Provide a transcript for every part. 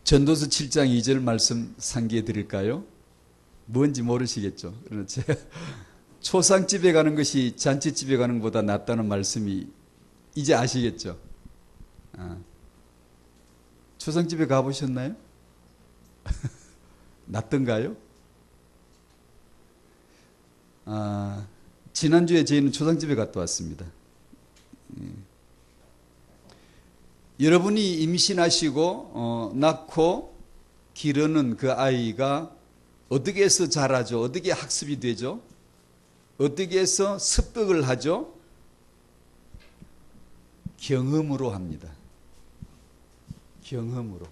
전도서 7장 2절 말씀 상기해 드릴까요? 뭔지 모르시겠죠? 그러나 제가 초상집에 가는 것이 잔치집에 가는 것보다 낫다는 말씀이 이제 아시겠죠? 초상집에 가보셨나요? 낫던가요? 지난주에 저희는 초상집에 갔다 왔습니다. 여러분이 임신하시고 낳고 기르는 그 아이가 어떻게 해서 자라죠? 어떻게 학습이 되죠? 어떻게 해서 습득을 하죠? 경험으로 합니다. 경험으로.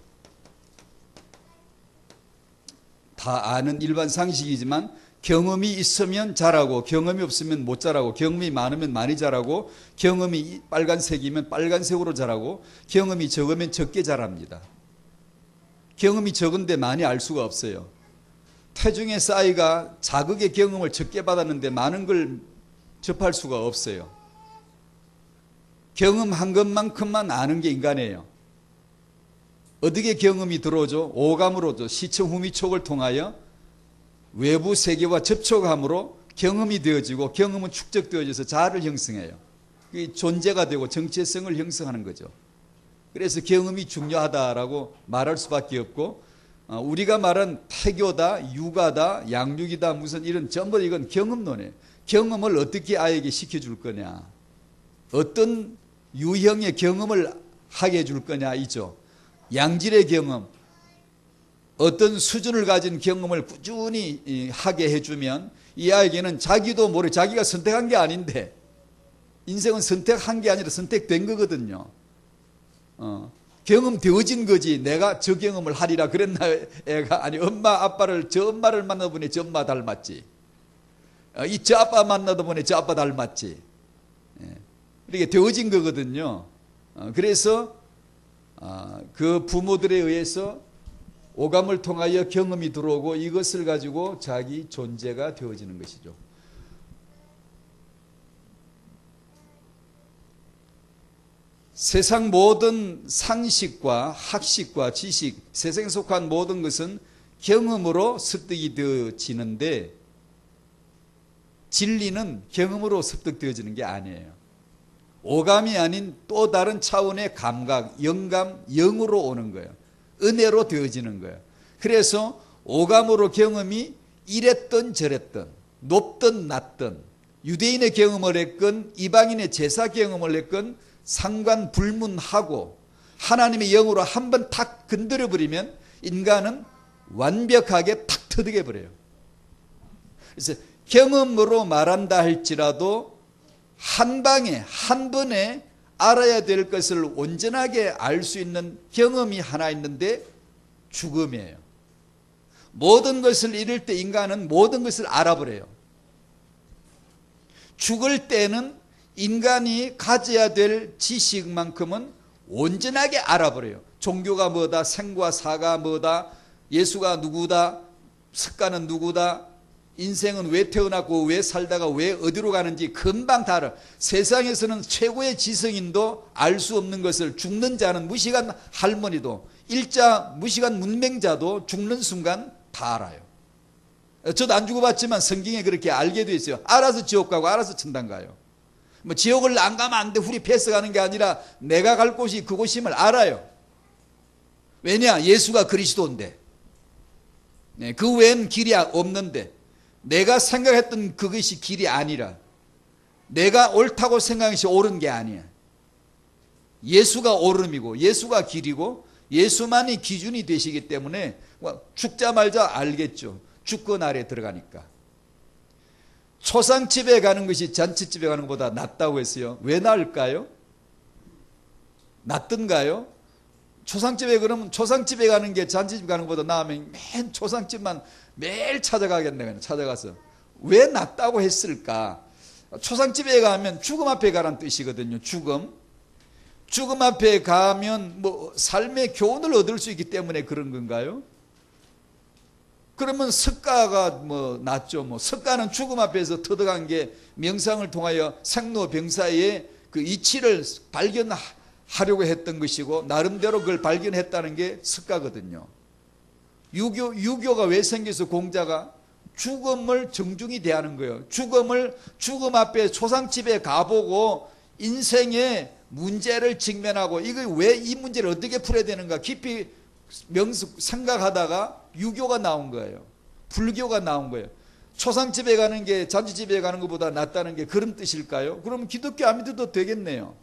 다 아는 일반 상식이지만 경험이 있으면 자라고 경험이 없으면 못 자라고 경험이 많으면 많이 자라고 경험이 빨간색이면 빨간색으로 자라고 경험이 적으면 적게 자랍니다. 경험이 적은데 많이 알 수가 없어요. 태중에서 아이가 자극의 경험을 적게 받았는데 많은 걸 접할 수가 없어요. 경험한 것만큼만 아는 게 인간이에요. 어떻게 경험이 들어오죠? 오감으로죠. 시청 후미촉을 통하여 외부 세계와 접촉함으로 경험이 되어지고 경험은 축적되어져서 자아를 형성해요. 그게 존재가 되고 정체성을 형성하는 거죠. 그래서 경험이 중요하다라고 말할 수밖에 없고 우리가 말한 태교다, 육아다, 양육이다 무슨 이런 전부 이건 경험론이에요. 경험을 어떻게 아이에게 시켜줄 거냐, 어떤 유형의 경험을 하게 해줄 거냐 이죠. 양질의 경험, 어떤 수준을 가진 경험을 꾸준히 하게 해주면 이 아이에게는 자기도 모르게 자기가 선택한 게 아닌데 인생은 선택한 게 아니라 선택된 거거든요. 경험되어진 거지 내가 저 경험을 하리라 그랬나 애가 아니 엄마 아빠를 저 엄마를 만나보니 저 엄마 닮았지. 이 저 아빠 만나다 보니 저 아빠 닮았지. 이렇게 되어진 거거든요. 그래서 그 부모들에 의해서 오감을 통하여 경험이 들어오고 이것을 가지고 자기 존재가 되어지는 것이죠. 세상 모든 상식과 학식과 지식, 세상에 속한 모든 것은 경험으로 습득이 되어지는데 진리는 경험으로 습득되어지는 게 아니에요. 오감이 아닌 또 다른 차원의 감각, 영감, 영으로 오는 거예요. 은혜로 되어지는 거예요. 그래서 오감으로 경험이 이랬던 저랬던 높든 낮든 유대인의 경험을 했건 이방인의 제사 경험을 했건 상관불문하고 하나님의 영으로 한번 탁 건드려버리면 인간은 완벽하게 탁 터득해버려요. 그래서 경험으로 말한다 할지라도 한 방에 한 번에 알아야 될 것을 온전하게 알 수 있는 경험이 하나 있는데 죽음이에요. 모든 것을 잃을 때 인간은 모든 것을 알아버려요. 죽을 때는 인간이 가져야 될 지식만큼은 온전하게 알아버려요. 종교가 뭐다, 생과 사가 뭐다, 예수가 누구다, 석가는 누구다, 인생은 왜 태어났고 왜 살다가 왜 어디로 가는지 금방 다 알아. 세상에서는 최고의 지성인도 알 수 없는 것을 죽는 자는 무식한 할머니도 일자 무식한 문맹자도 죽는 순간 다 알아요. 저도 안 죽어봤지만 성경에 그렇게 알게 돼 있어요. 알아서 지옥 가고 알아서 천당 가요. 뭐 지옥을 안 가면 안 돼 후리 패스 가는 게 아니라 내가 갈 곳이 그곳임을 알아요. 왜냐? 예수가 그리스도인데 그 외엔 길이 없는데 내가 생각했던 그것이 길이 아니라 내가 옳다고 생각한 것이 옳은 게 아니야. 예수가 옳음이고 예수가 길이고 예수만이 기준이 되시기 때문에 죽자마자 알겠죠. 주권 아래 들어가니까. 초상집에 가는 것이 잔치집에 가는 것보다 낫다고 했어요. 왜 나을까요? 낫던가요? 초상집에 그러면 초상집에 가는 게 잔치집 가는 것보다 나으면 맨 초상집만 매일 찾아가겠네. 찾아가서 왜 낫다고 했을까? 초상집에 가면 죽음 앞에 가라는 뜻이거든요. 죽음 앞에 가면 뭐 삶의 교훈을 얻을 수 있기 때문에 그런 건가요? 그러면 석가가 뭐 낫죠. 뭐 석가는 죽음 앞에서 터득한 게 명상을 통하여 생로병사의 그 이치를 발견한 하려고 했던 것이고 나름대로 그걸 발견했다는 게 석가거든요. 유교가 왜 생겨서 공자가 죽음을 정중히 대하는 거예요. 죽음 앞에 초상집에 가보고 인생의 문제를 직면하고 이거 왜 이 문제를 어떻게 풀어야 되는가 깊이 생각하다가 유교가 나온 거예요. 불교가 나온 거예요. 초상집에 가는 게 잔치집에 가는 것보다 낫다는 게 그런 뜻일까요? 그럼 기독교 안 믿어도 되겠네요.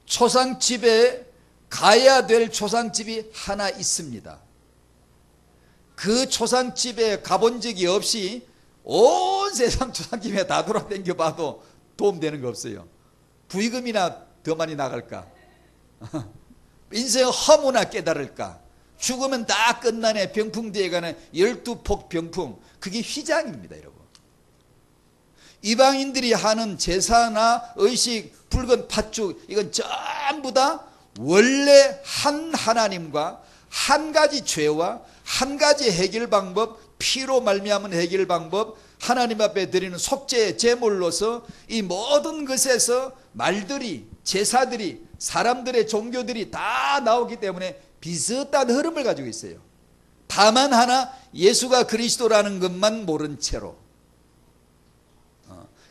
초상집에 가야 될 초상집이 하나 있습니다. 그 초상집에 가본 적이 없이 온 세상 초상집에 다 돌아다녀 봐도 도움되는 거 없어요. 부의금이나 더 많이 나갈까? 인생 허무나 깨달을까? 죽으면 다 끝나네. 병풍 뒤에 가는 12폭 병풍. 그게 휘장입니다, 여러분. 이방인들이 하는 제사나 의식, 붉은 팥죽, 이건 전부 다 원래 한 하나님과 한 가지 죄와 한 가지 해결 방법, 피로 말미암은 해결 방법, 하나님 앞에 드리는 속죄의 제물로서 이 모든 것에서 말들이, 제사들이, 사람들의 종교들이 다 나오기 때문에 비슷한 흐름을 가지고 있어요. 다만 하나 예수가 그리스도라는 것만 모른 채로.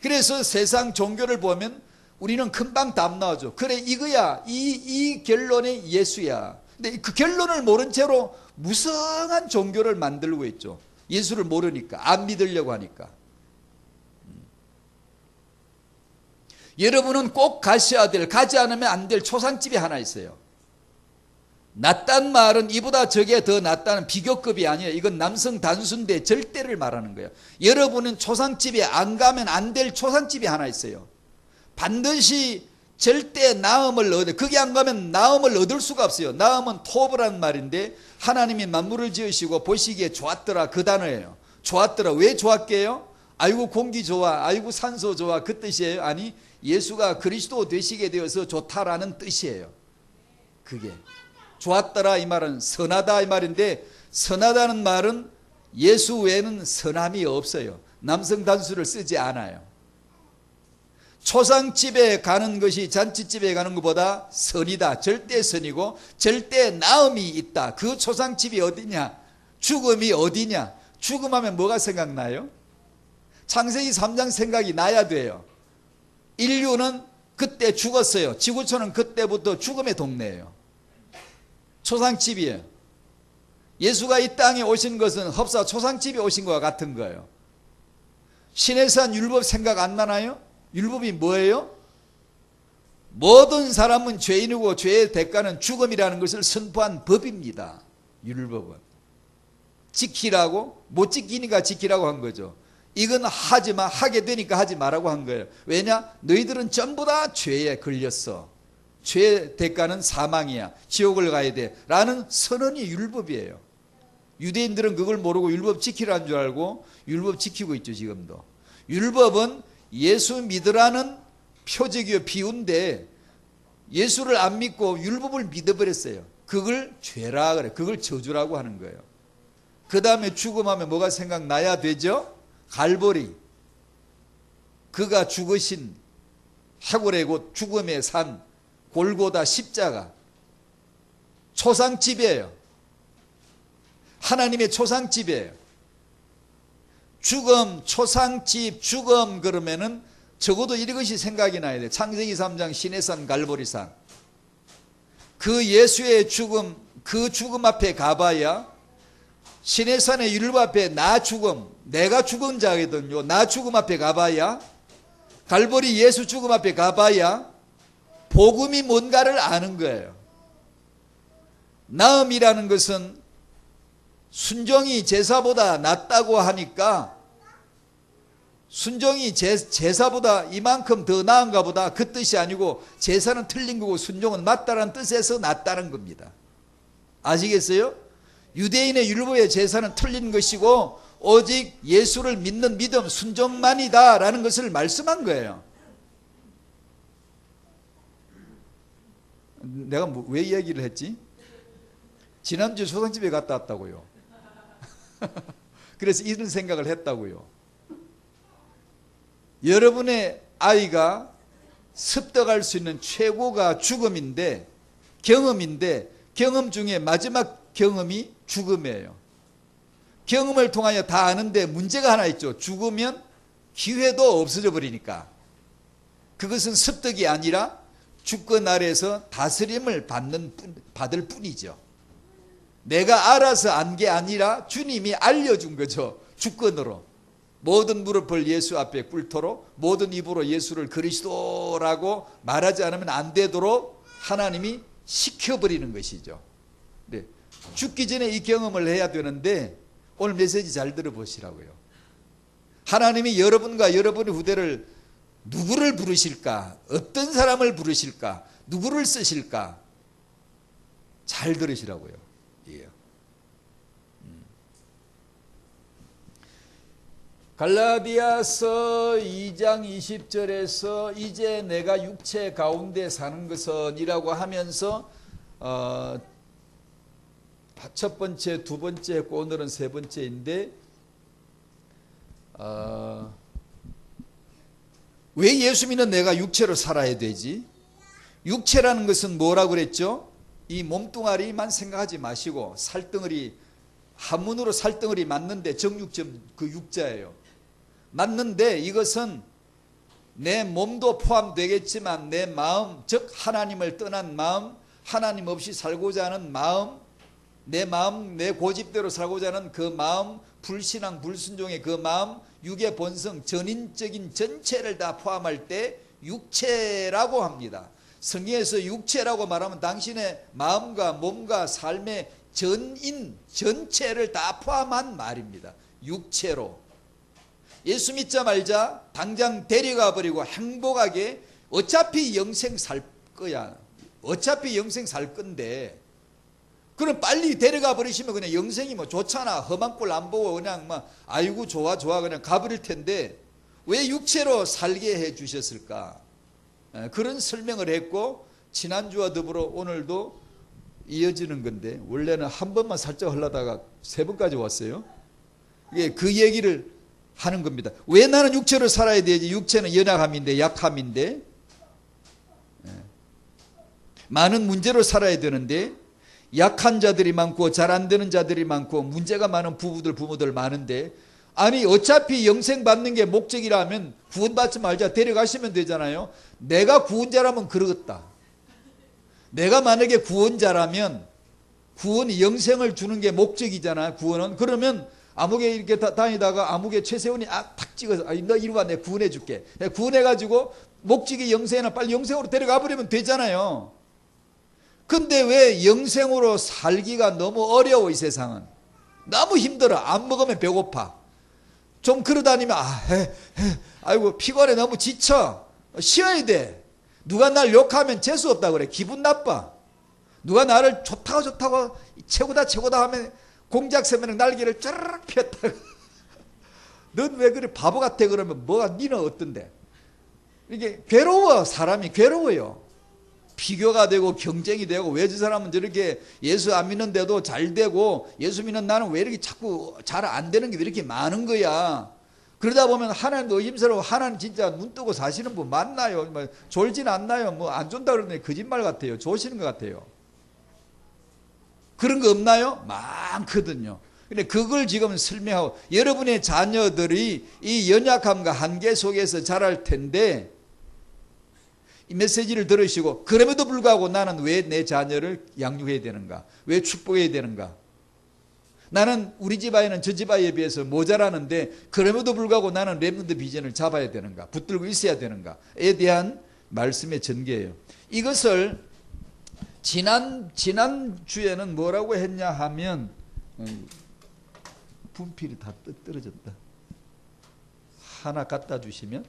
그래서 세상 종교를 보면 우리는 금방 답 나오죠. 그래 이거야. 이 결론이 예수야. 근데 그 결론을 모른 채로 무성한 종교를 만들고 있죠. 예수를 모르니까, 안 믿으려고 하니까. 여러분은 꼭 가셔야 될, 가지 않으면 안 될 초상집이 하나 있어요. 낫단 말은 이보다 저게 더 낫다는 비교급이 아니에요. 이건 남성 단순대 절대를 말하는 거예요. 여러분은 초상집에 안 가면 안 될 초상집이 하나 있어요. 반드시 절대 나음을 얻어, 거기 안 가면 나음을 얻을 수가 없어요. 나음은 토브란 말인데 하나님이 만물을 지으시고 보시기에 좋았더라, 그 단어예요. 좋았더라. 왜 좋았게요? 아이고 공기 좋아, 아이고 산소 좋아, 그 뜻이에요? 아니, 예수가 그리스도 되시게 되어서 좋다라는 뜻이에요. 그게 좋았더라 이 말은 선하다 이 말인데, 선하다는 말은 예수 외에는 선함이 없어요. 남성 단수를 쓰지 않아요. 초상집에 가는 것이 잔치집에 가는 것보다 선이다. 절대 선이고 절대 나음이 있다. 그 초상집이 어디냐? 죽음이 어디냐? 죽음하면 뭐가 생각나요? 창세기 3장 생각이 나야 돼요. 인류는 그때 죽었어요. 지구촌은 그때부터 죽음의 동네예요. 초상집이에요. 예수가 이 땅에 오신 것은 흡사 초상집에 오신 것과 같은 거예요. 신해산 율법 생각 안 나나요? 율법이 뭐예요? 모든 사람은 죄인이고 죄의 대가는 죽음이라는 것을 선포한 법입니다. 율법은 지키라고, 못 지키니까 지키라고 한 거죠. 이건 하지마, 하게 되니까 하지 말라고 한 거예요. 왜냐? 너희들은 전부 다 죄에 걸렸어. 죄의 대가는 사망이야. 지옥을 가야 돼 라는 선언이 율법이에요. 유대인들은 그걸 모르고 율법 지키라는 줄 알고 율법 지키고 있죠. 지금도. 율법은 예수 믿으라는 표적이요 비유인데 예수를 안 믿고 율법을 믿어버렸어요. 그걸 죄라 그래. 그걸 저주라고 하는 거예요. 그 다음에 죽음하면 뭐가 생각나야 되죠? 갈보리. 그가 죽으신 해골의 곳 죽음의 산 골고다 십자가. 초상집이에요. 하나님의 초상집이에요. 죽음, 초상집, 죽음 그러면은 적어도 이것이 생각이 나야 돼. 창세기 3장 시내산 갈보리산. 그 예수의 죽음, 그 죽음 앞에 가봐야 시내산의 율법 앞에 나 죽음, 내가 죽은 자거든요. 나 죽음 앞에 가봐야, 갈보리 예수 죽음 앞에 가봐야 복음이 뭔가를 아는 거예요. 나음이라는 것은 순종이 제사보다 낫다고 하니까 순종이 제사보다 이만큼 더 나은가 보다, 그 뜻이 아니고 제사는 틀린 거고 순종은 맞다라는 뜻에서 낫다는 겁니다. 아시겠어요? 유대인의 율법의 제사는 틀린 것이고 오직 예수를 믿는 믿음, 순종만이다 라는 것을 말씀한 거예요. 내가 왜 이야기를 했지? 지난주 초상집에 갔다 왔다고요. 그래서 이런 생각을 했다고요. 여러분의 아이가 습득할 수 있는 최고가 죽음인데, 경험인데, 경험 중에 마지막 경험이 죽음이에요. 경험을 통하여 다 아는데 문제가 하나 있죠. 죽으면 기회도 없어져 버리니까. 그것은 습득이 아니라 주권 아래에서 다스림을 받을 뿐이죠. 내가 알아서 안 게 아니라 주님이 알려준 거죠. 주권으로. 모든 무릎을 예수 앞에 꿇도록, 모든 입으로 예수를 그리스도라고 말하지 않으면 안 되도록 하나님이 시켜버리는 것이죠. 네. 죽기 전에 이 경험을 해야 되는데 오늘 메시지 잘 들어보시라고요. 하나님이 여러분과 여러분의 후대를 누구를 부르실까? 어떤 사람을 부르실까? 누구를 쓰실까? 잘 들으시라고요. 예. 갈라디아서 2장 20절에서 이제 내가 육체 가운데 사는 것은 이라고 하면서 첫 번째, 두 번째 했고 오늘은 세 번째인데 왜 예수 믿는 내가 육체로 살아야 되지? 육체라는 것은 뭐라고 그랬죠? 이 몸뚱아리만 생각하지 마시고 살덩어리, 한문으로 살덩어리 맞는데 정육점 그 육자예요. 맞는데 이것은 내 몸도 포함되겠지만 내 마음, 즉 하나님을 떠난 마음, 하나님 없이 살고자 하는 마음, 내 고집대로 살고자 하는 그 마음, 불신앙, 불순종의 그 마음, 육의 본성, 전인적인 전체를 다 포함할 때 육체라고 합니다. 성경에서 육체라고 말하면 당신의 마음과 몸과 삶의 전인, 전체를 다 포함한 말입니다. 육체로. 예수 믿자 말자 당장 데려가 버리고 행복하게 어차피 영생 살 거야. 어차피 영생 살 건데 그럼 빨리 데려가 버리시면 그냥 영생이 뭐 좋잖아. 험한 꼴 안 보고 그냥 막 아이고 좋아 그냥 가버릴 텐데 왜 육체로 살게 해 주셨을까? 그런 설명을 했고 지난주와 더불어 오늘도 이어지는 건데 원래는 한 번만 살짝 하려다가 세 번까지 왔어요. 이게 그 얘기를 하는 겁니다. 왜 나는 육체로 살아야 되지? 육체는 연약함인데 약함인데 많은 문제로 살아야 되는데 약한 자들이 많고 잘 안 되는 자들이 많고 문제가 많은 부모들 많은데 아니 어차피 영생 받는 게 목적이라면 구원받지 말자 데려가시면 되잖아요. 내가 구원자라면 그러겠다. 내가 만약에 구원자라면 구원이 영생을 주는 게 목적이잖아. 구원은. 그러면 아무개 이렇게 다니다가 아무개 최세훈이 탁 찍어서 너 이리 와 내가 구원해 줄게. 구원해가지고 목적이 영생이나 빨리 영생으로 데려가 버리면 되잖아요. 근데 왜 영생으로 살기가 너무 어려워 이 세상은. 너무 힘들어. 안 먹으면 배고파. 좀 걸어다니면 아이고 피곤해 너무 지쳐. 쉬어야 돼. 누가 날 욕하면 재수 없다 그래. 기분 나빠. 누가 나를 좋다고 최고다 하면 공작새면 날개를 쫘르륵 폈다가 넌 왜 그래 바보 같아 그러면 뭐가 니는 어떤데? 이게 괴로워. 사람이 괴로워요. 비교가 되고 경쟁이 되고 왜 저 사람은 저렇게 예수 안 믿는데도 잘 되고 예수 믿는 나는 왜 이렇게 자꾸 잘 안 되는 게 왜 이렇게 많은 거야. 그러다 보면 하나님도 의심스러워. 하나님 진짜 눈 뜨고 사시는 분 맞나요? 뭐 졸진 않나요? 뭐 안 존다 그러는데 거짓말 같아요. 조시는 것 같아요. 그런 거 없나요? 많거든요. 근데 그걸 지금 설명하고 여러분의 자녀들이 이 연약함과 한계 속에서 자랄 텐데 이 메시지를 들으시고 그럼에도 불구하고 나는 왜 내 자녀를 양육해야 되는가? 왜 축복해야 되는가? 나는 우리 집 아이는 저 집 아이에 비해서 모자라는데 그럼에도 불구하고 나는 렘넌트 비전을 잡아야 되는가? 붙들고 있어야 되는가에 대한 말씀의 전개예요. 이것을 지난 주에는 뭐라고 했냐 하면 분필이 다 떨어졌다. 하나 갖다 주시면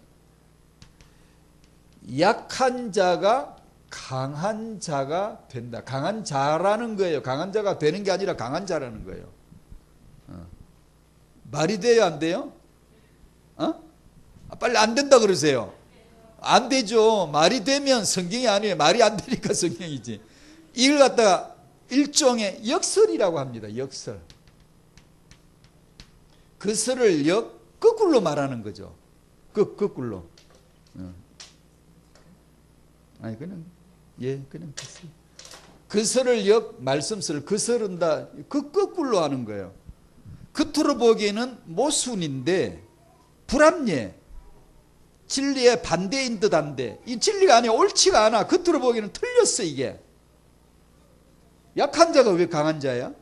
약한 자가 강한 자가 된다. 강한 자라는 거예요. 강한 자가 되는 게 아니라 강한 자라는 거예요. 말이 돼요? 안 돼요? 빨리 안 된다 그러세요. 안 되죠. 말이 되면 성경이 아니에요. 말이 안 되니까 성경이지. 이걸 갖다가 일종의 역설이라고 합니다. 역설. 그 설을 거꾸로 말하는 거죠. 거꾸로. 아니 그냥 그냥 그설을 말씀설 그설은다 그 거꾸로 하는 거예요. 겉으로 보기에는 모순인데 불합리해. 진리의 반대인 듯한데 이 진리가 아니야. 옳지가 않아. 겉으로 보기에는 틀렸어. 이게 약한 자가 왜 강한 자야?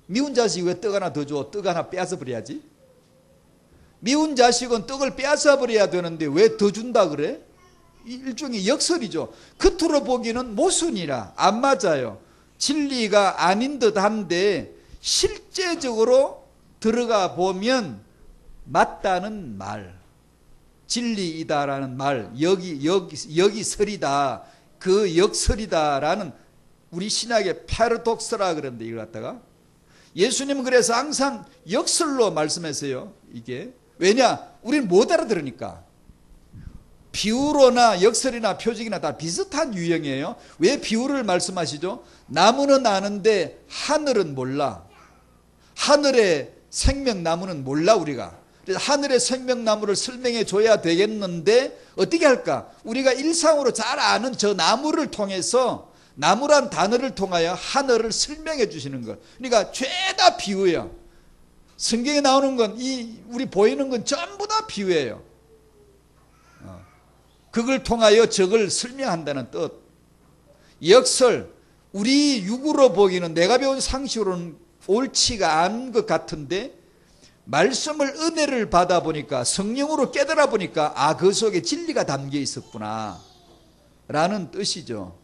미운 자식이 왜 떡 하나 더 줘? 떡 하나 빼앗아 버려야지. 미운 자식은 떡을 빼앗아 버려야 되는데 왜 더 준다 그래? 일종의 역설이죠. 겉으로 보기는 모순이라 안 맞아요. 진리가 아닌 듯한데 실제적으로 들어가 보면 맞다는 말, 진리이다라는 말, 여기 설이다, 그 역설이다라는 우리 신학의 파라독스라 그러는데 이걸 갖다가 예수님은 그래서 항상 역설로 말씀하세요. 이게 왜냐? 우리는 못 알아들으니까. 비유로나 역설이나 표적이나 다 비슷한 유형이에요. 왜 비유를 말씀하시죠? 나무는 아는데 하늘은 몰라. 하늘의 생명나무는 몰라 우리가. 그래서 하늘의 생명나무를 설명해 줘야 되겠는데 어떻게 할까? 우리가 일상으로 잘 아는 저 나무를 통해서 나무란 단어를 통하여 하늘을 설명해 주시는 것. 그러니까 죄다 비유예요. 성경에 나오는 건 우리 보이는 건 전부 다 비유예요. 그걸 통하여 적을 설명한다는 뜻. 역설, 우리 육으로 보기는 내가 배운 상식으로는 옳지가 않은 것 같은데 말씀을 은혜를 받아보니까 성령으로 깨달아 보니까 그 속에 진리가 담겨 있었구나 라는 뜻이죠.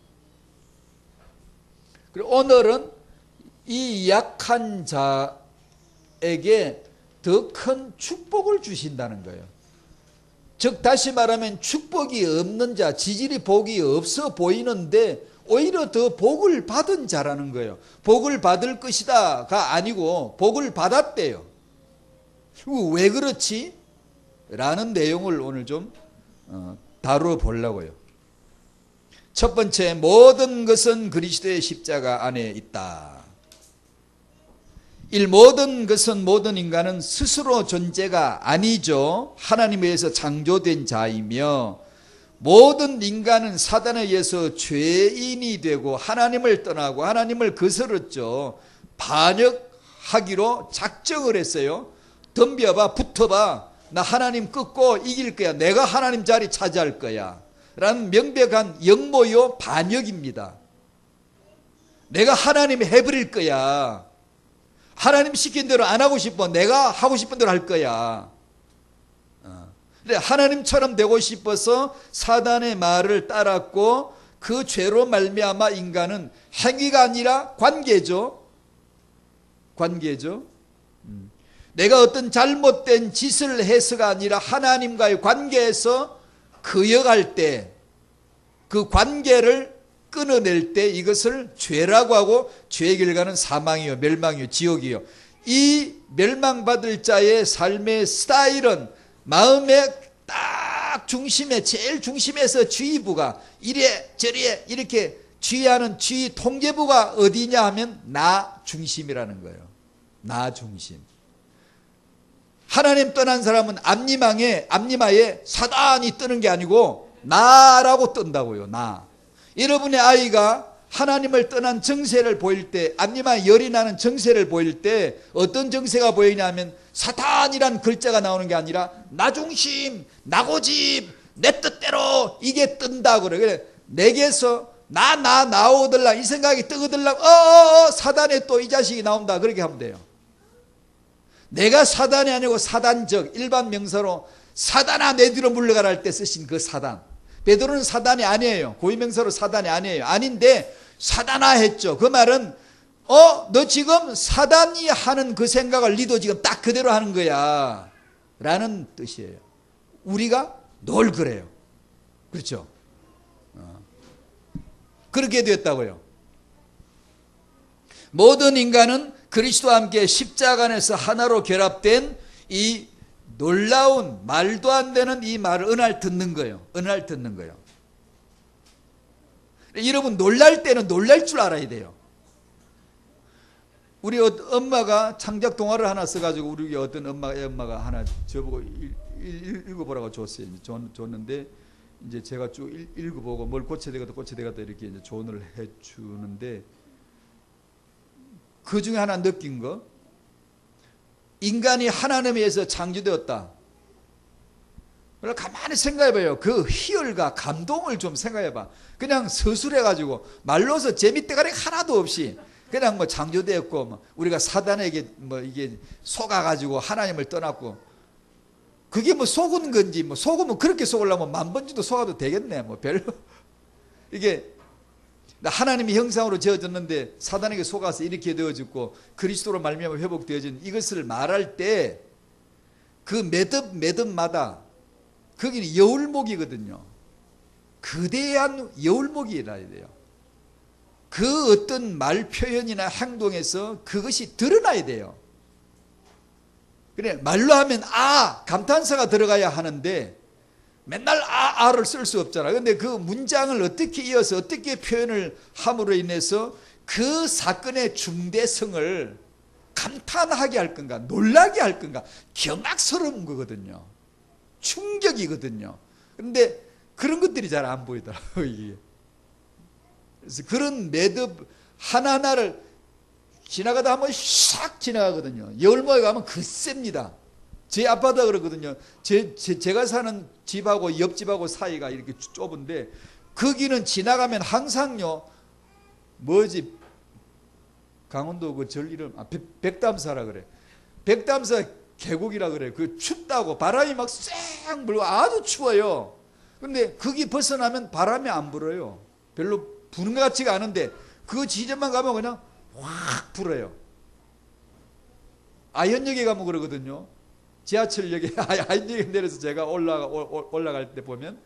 그리고 오늘은 이 약한 자에게 더 큰 축복을 주신다는 거예요. 즉 다시 말하면 축복이 없는 자, 지질이 복이 없어 보이는데 오히려 더 복을 받은 자라는 거예요. 복을 받을 것이다가 아니고 복을 받았대요. 왜 그렇지? 라는 내용을 오늘 좀 다뤄보려고요. 첫 번째, 모든 것은 그리스도의 십자가 안에 있다. 모든 것은 모든 인간은 스스로 존재가 아니죠. 하나님에 의해서 창조된 자이며 모든 인간은 사단에 의해서 죄인이 되고 하나님을 떠나고 하나님을 거스렀죠. 반역하기로 작정을 했어요. 덤벼봐, 붙어봐, 나 하나님 꺾고 이길 거야, 내가 하나님 자리 차지할 거야 라는 명백한 역모요 반역입니다. 내가 하나님 해버릴 거야. 하나님 시킨 대로 안 하고 싶어. 내가 하고 싶은 대로 할 거야. 하나님처럼 되고 싶어서 사단의 말을 따랐고 그 죄로 말미암아 인간은 행위가 아니라 관계죠. 관계죠. 내가 어떤 잘못된 짓을 해서가 아니라 하나님과의 관계에서 거역할 때 그 관계를 끊어낼 때 이것을 죄라고 하고 죄의 결과는 사망이요 멸망이요 지옥이요. 이 멸망받을 자의 삶의 스타일은 마음의 딱 중심에 제일 중심에서 주의부가 이래 저래 이렇게 주의하는 주의 통제부가 어디냐 하면 나 중심이라는 거예요. 나 중심. 하나님 떠난 사람은 앞니마에 사단이 뜨는 게 아니고 나라고 뜬다고요. 나. 여러분의 아이가 하나님을 떠난 정세를 보일 때, 앞니마에 열이 나는 정세를 보일 때 어떤 정세가 보이냐면 사탄이란 글자가 나오는 게 아니라 나 중심, 나 고집, 내 뜻대로 이게 뜬다고 그래. 내게서 나오들라 이 생각이 뜨거들라 사단에 또 이 자식이 나온다 그렇게 하면 돼요. 내가 사단이 아니고 사단적 일반 명사로 사단아 내 뒤로 물러가라 할 때 쓰신 그 사단. 베드로는 사단이 아니에요. 고유명사로 사단이 아니에요. 아닌데 사단아 했죠. 그 말은 너 지금 사단이 하는 그 생각을 니도 지금 딱 그대로 하는 거야 라는 뜻이에요. 우리가 늘 그래요. 그렇죠? 그렇게 됐다고요. 모든 인간은 그리스도와 함께 십자가 안에서 하나로 결합된 이 놀라운 말도 안 되는 이 말을 은알 듣는 거예요. 은알 듣는 거예요. 여러분 놀랄 때는 놀랄 줄 알아야 돼요. 우리 엄마가 창작 동화를 하나 써가지고 우리 어떤 엄마가 하나 저보고 읽어보라고 줬어요. 줬는데 이제 제가 쭉 읽어보고 뭘 고쳐야 되겠다 고쳐야 되겠다 이렇게 이제 조언을 해주는데, 그 중에 하나 느낀 거, 인간이 하나님에 의해서 창조되었다. 그걸 가만히 생각해봐요. 그 희열과 감동을 좀 생각해봐. 그냥 서술해가지고 말로서 재미대가리 하나도 없이 그냥 뭐 창조되었고, 뭐 우리가 사단에게 뭐 이게 속아가지고 하나님을 떠났고, 그게 뭐 속은 건지, 뭐 속으면 그렇게 속으려면 만 번쯤도 속아도 되겠네. 뭐 별로. 이게 하나님의 형상으로 지어졌는데 사단에게 속아서 이렇게 되어졌고 그리스도로 말미암아 회복되어진 이것을 말할 때 그 매듭마다 거기는 여울목이거든요. 거대한 여울목이라야 돼요. 그 어떤 말 표현이나 행동에서 그것이 드러나야 돼요. 그래, 말로 하면 아, 감탄사가 들어가야 하는데 맨날 아를 쓸 수 없잖아. 근데 그 문장을 어떻게 이어서 어떻게 표현을 함으로 인해서 그 사건의 중대성을 감탄하게 할 건가, 놀라게 할 건가, 경악스러운 거거든요. 충격이거든요. 근데 그런 것들이 잘 안 보이더라고요, 이게. 그래서 그런 매듭 하나하나를 지나가다 한번 샥 지나가거든요. 여울목에 가면 그셉니다. 제 아빠도 그러거든요. 제가 사는 집하고 옆집하고 사이가 이렇게 좁은데 거기는 지나가면 항상요, 뭐지, 강원도 그 절 이름, 백담사라 그래. 백담사 계곡이라 그래. 그 춥다고 바람이 막 쌩 불고 아주 추워요. 근데 거기 벗어나면 바람이 안 불어요. 별로 부는 것 같지가 않은데 그 지점만 가면 그냥 확 불어요. 아현역에 가면 그러거든요. 지하철역에 아현역에 내려서 제가 올라갈 때 보면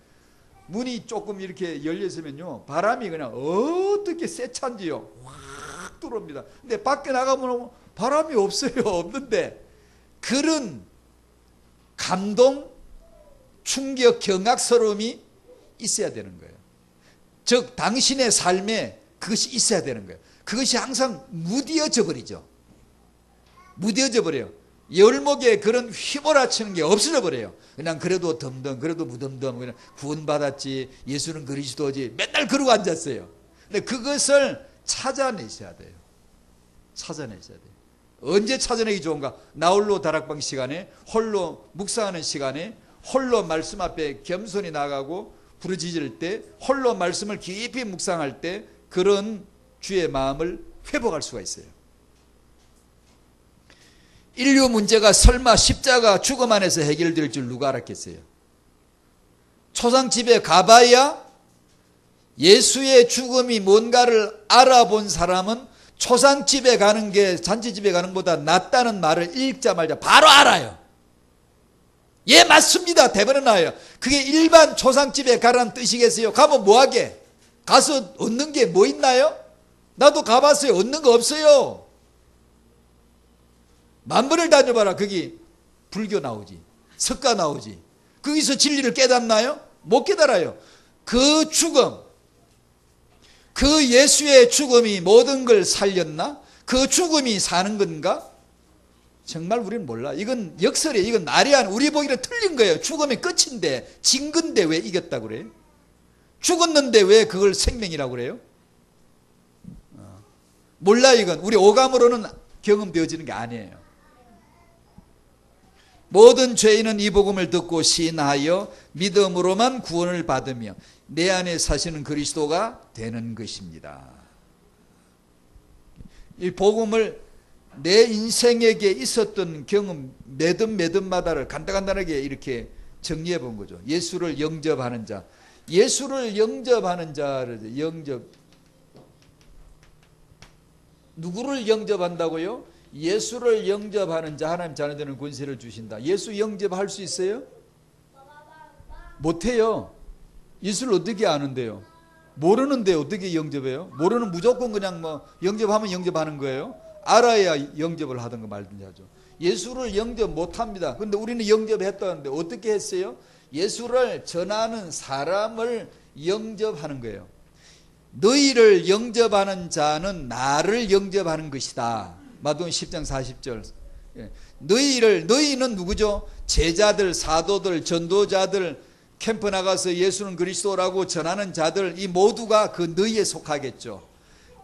문이 조금 이렇게 열려 있으면요, 바람이 그냥 어떻게 세찬지요 확 들어옵니다. 근데 밖에 나가면 바람이 없어요. 없는데 그런 감동, 충격, 경악스러움이 있어야 되는 거예요. 즉 당신의 삶에 그것이 있어야 되는 거예요. 그것이 항상 무뎌져 버리죠. 무뎌져 버려요. 열목에 그런 휘몰아치는 게 없어져 버려요. 그냥 그래도 덤덤, 그래도 무덤덤, 그냥 구원받았지, 예수는 그리스도지, 맨날 그러고 앉았어요. 근데 그것을 찾아내셔야 돼요. 찾아내셔야 돼요. 언제 찾아내기 좋은가? 나홀로 다락방 시간에, 홀로 묵상하는 시간에, 홀로 말씀 앞에 겸손히 나가고 부르짖을 때, 홀로 말씀을 깊이 묵상할 때 그런 주의 마음을 회복할 수가 있어요. 인류 문제가 설마 십자가 죽음 안에서 해결될 줄 누가 알았겠어요? 초상집에 가봐야 예수의 죽음이 뭔가를 알아본 사람은 초상집에 가는 게 잔치집에 가는 것보다 낫다는 말을 읽자마자 바로 알아요. 예, 맞습니다. 대번에 나와요. 그게 일반 초상집에 가라는 뜻이겠어요? 가면 뭐하게? 가서 얻는 게 뭐 있나요? 나도 가봤어요. 얻는 거 없어요. 만번을 다녀봐라. 거기 불교 나오지, 석가 나오지. 거기서 진리를 깨닫나요? 못 깨달아요. 그 죽음, 그 예수의 죽음이 모든 걸 살렸나? 그 죽음이 사는 건가? 정말 우리는 몰라. 이건 역설이에요. 이건 말이 안, 우리 보기는 틀린 거예요. 죽음이 끝인데, 진 건데 왜 이겼다고 그래요? 죽었는데 왜 그걸 생명이라고 그래요? 몰라. 이건 우리 오감으로는 경험되어지는 게 아니에요. 모든 죄인은 이 복음을 듣고 신하여 믿음으로만 구원을 받으며 내 안에 사시는 그리스도가 되는 것입니다. 이 복음을 내 인생에게 있었던 경험 매듭마다를 간단하게 이렇게 정리해 본 거죠. 예수를 영접하는 자, 예수를 영접하는 자를 누구를 영접한다고요? 예수를 영접하는 자 하나님 자녀들은 권세를 주신다. 예수 영접할 수 있어요? 못해요. 예수를 어떻게 아는데요? 모르는데 어떻게 영접해요? 모르는 무조건 그냥 뭐 영접하면 영접하는 거예요? 알아야 영접을 하든가 말든지 하죠. 예수를 영접 못합니다. 그런데 우리는 영접했다는데 어떻게 했어요? 예수를 전하는 사람을 영접하는 거예요. 너희를 영접하는 자는 나를 영접하는 것이다. 마태복음 10장 40절. 너희는 누구죠? 제자들, 사도들, 전도자들, 캠프 나가서 예수는 그리스도라고 전하는 자들, 이 모두가 그 너희에 속하겠죠.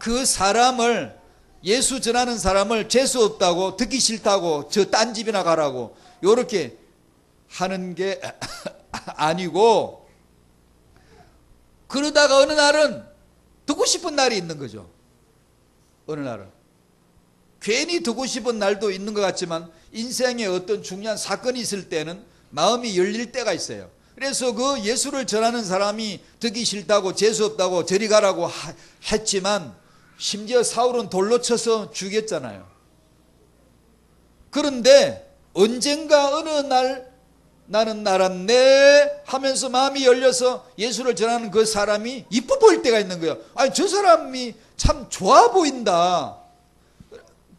그 사람을, 예수 전하는 사람을 재수 없다고, 듣기 싫다고, 저 딴 집이나 가라고 요렇게 하는 게 아니고, 그러다가 어느 날은 듣고 싶은 날이 있는 거죠. 어느 날은 괜히 듣고 싶은 날도 있는 것 같지만, 인생에 어떤 중요한 사건이 있을 때는 마음이 열릴 때가 있어요. 그래서 그 예수를 전하는 사람이 듣기 싫다고, 재수 없다고 저리 가라고 했지만, 심지어 사울은 돌로 쳐서 죽였잖아요. 그런데 언젠가 어느 날 나는 알았네 하면서 마음이 열려서 예수를 전하는 그 사람이 이뻐 보일 때가 있는 거예요. 아니, 저 사람이 참 좋아 보인다.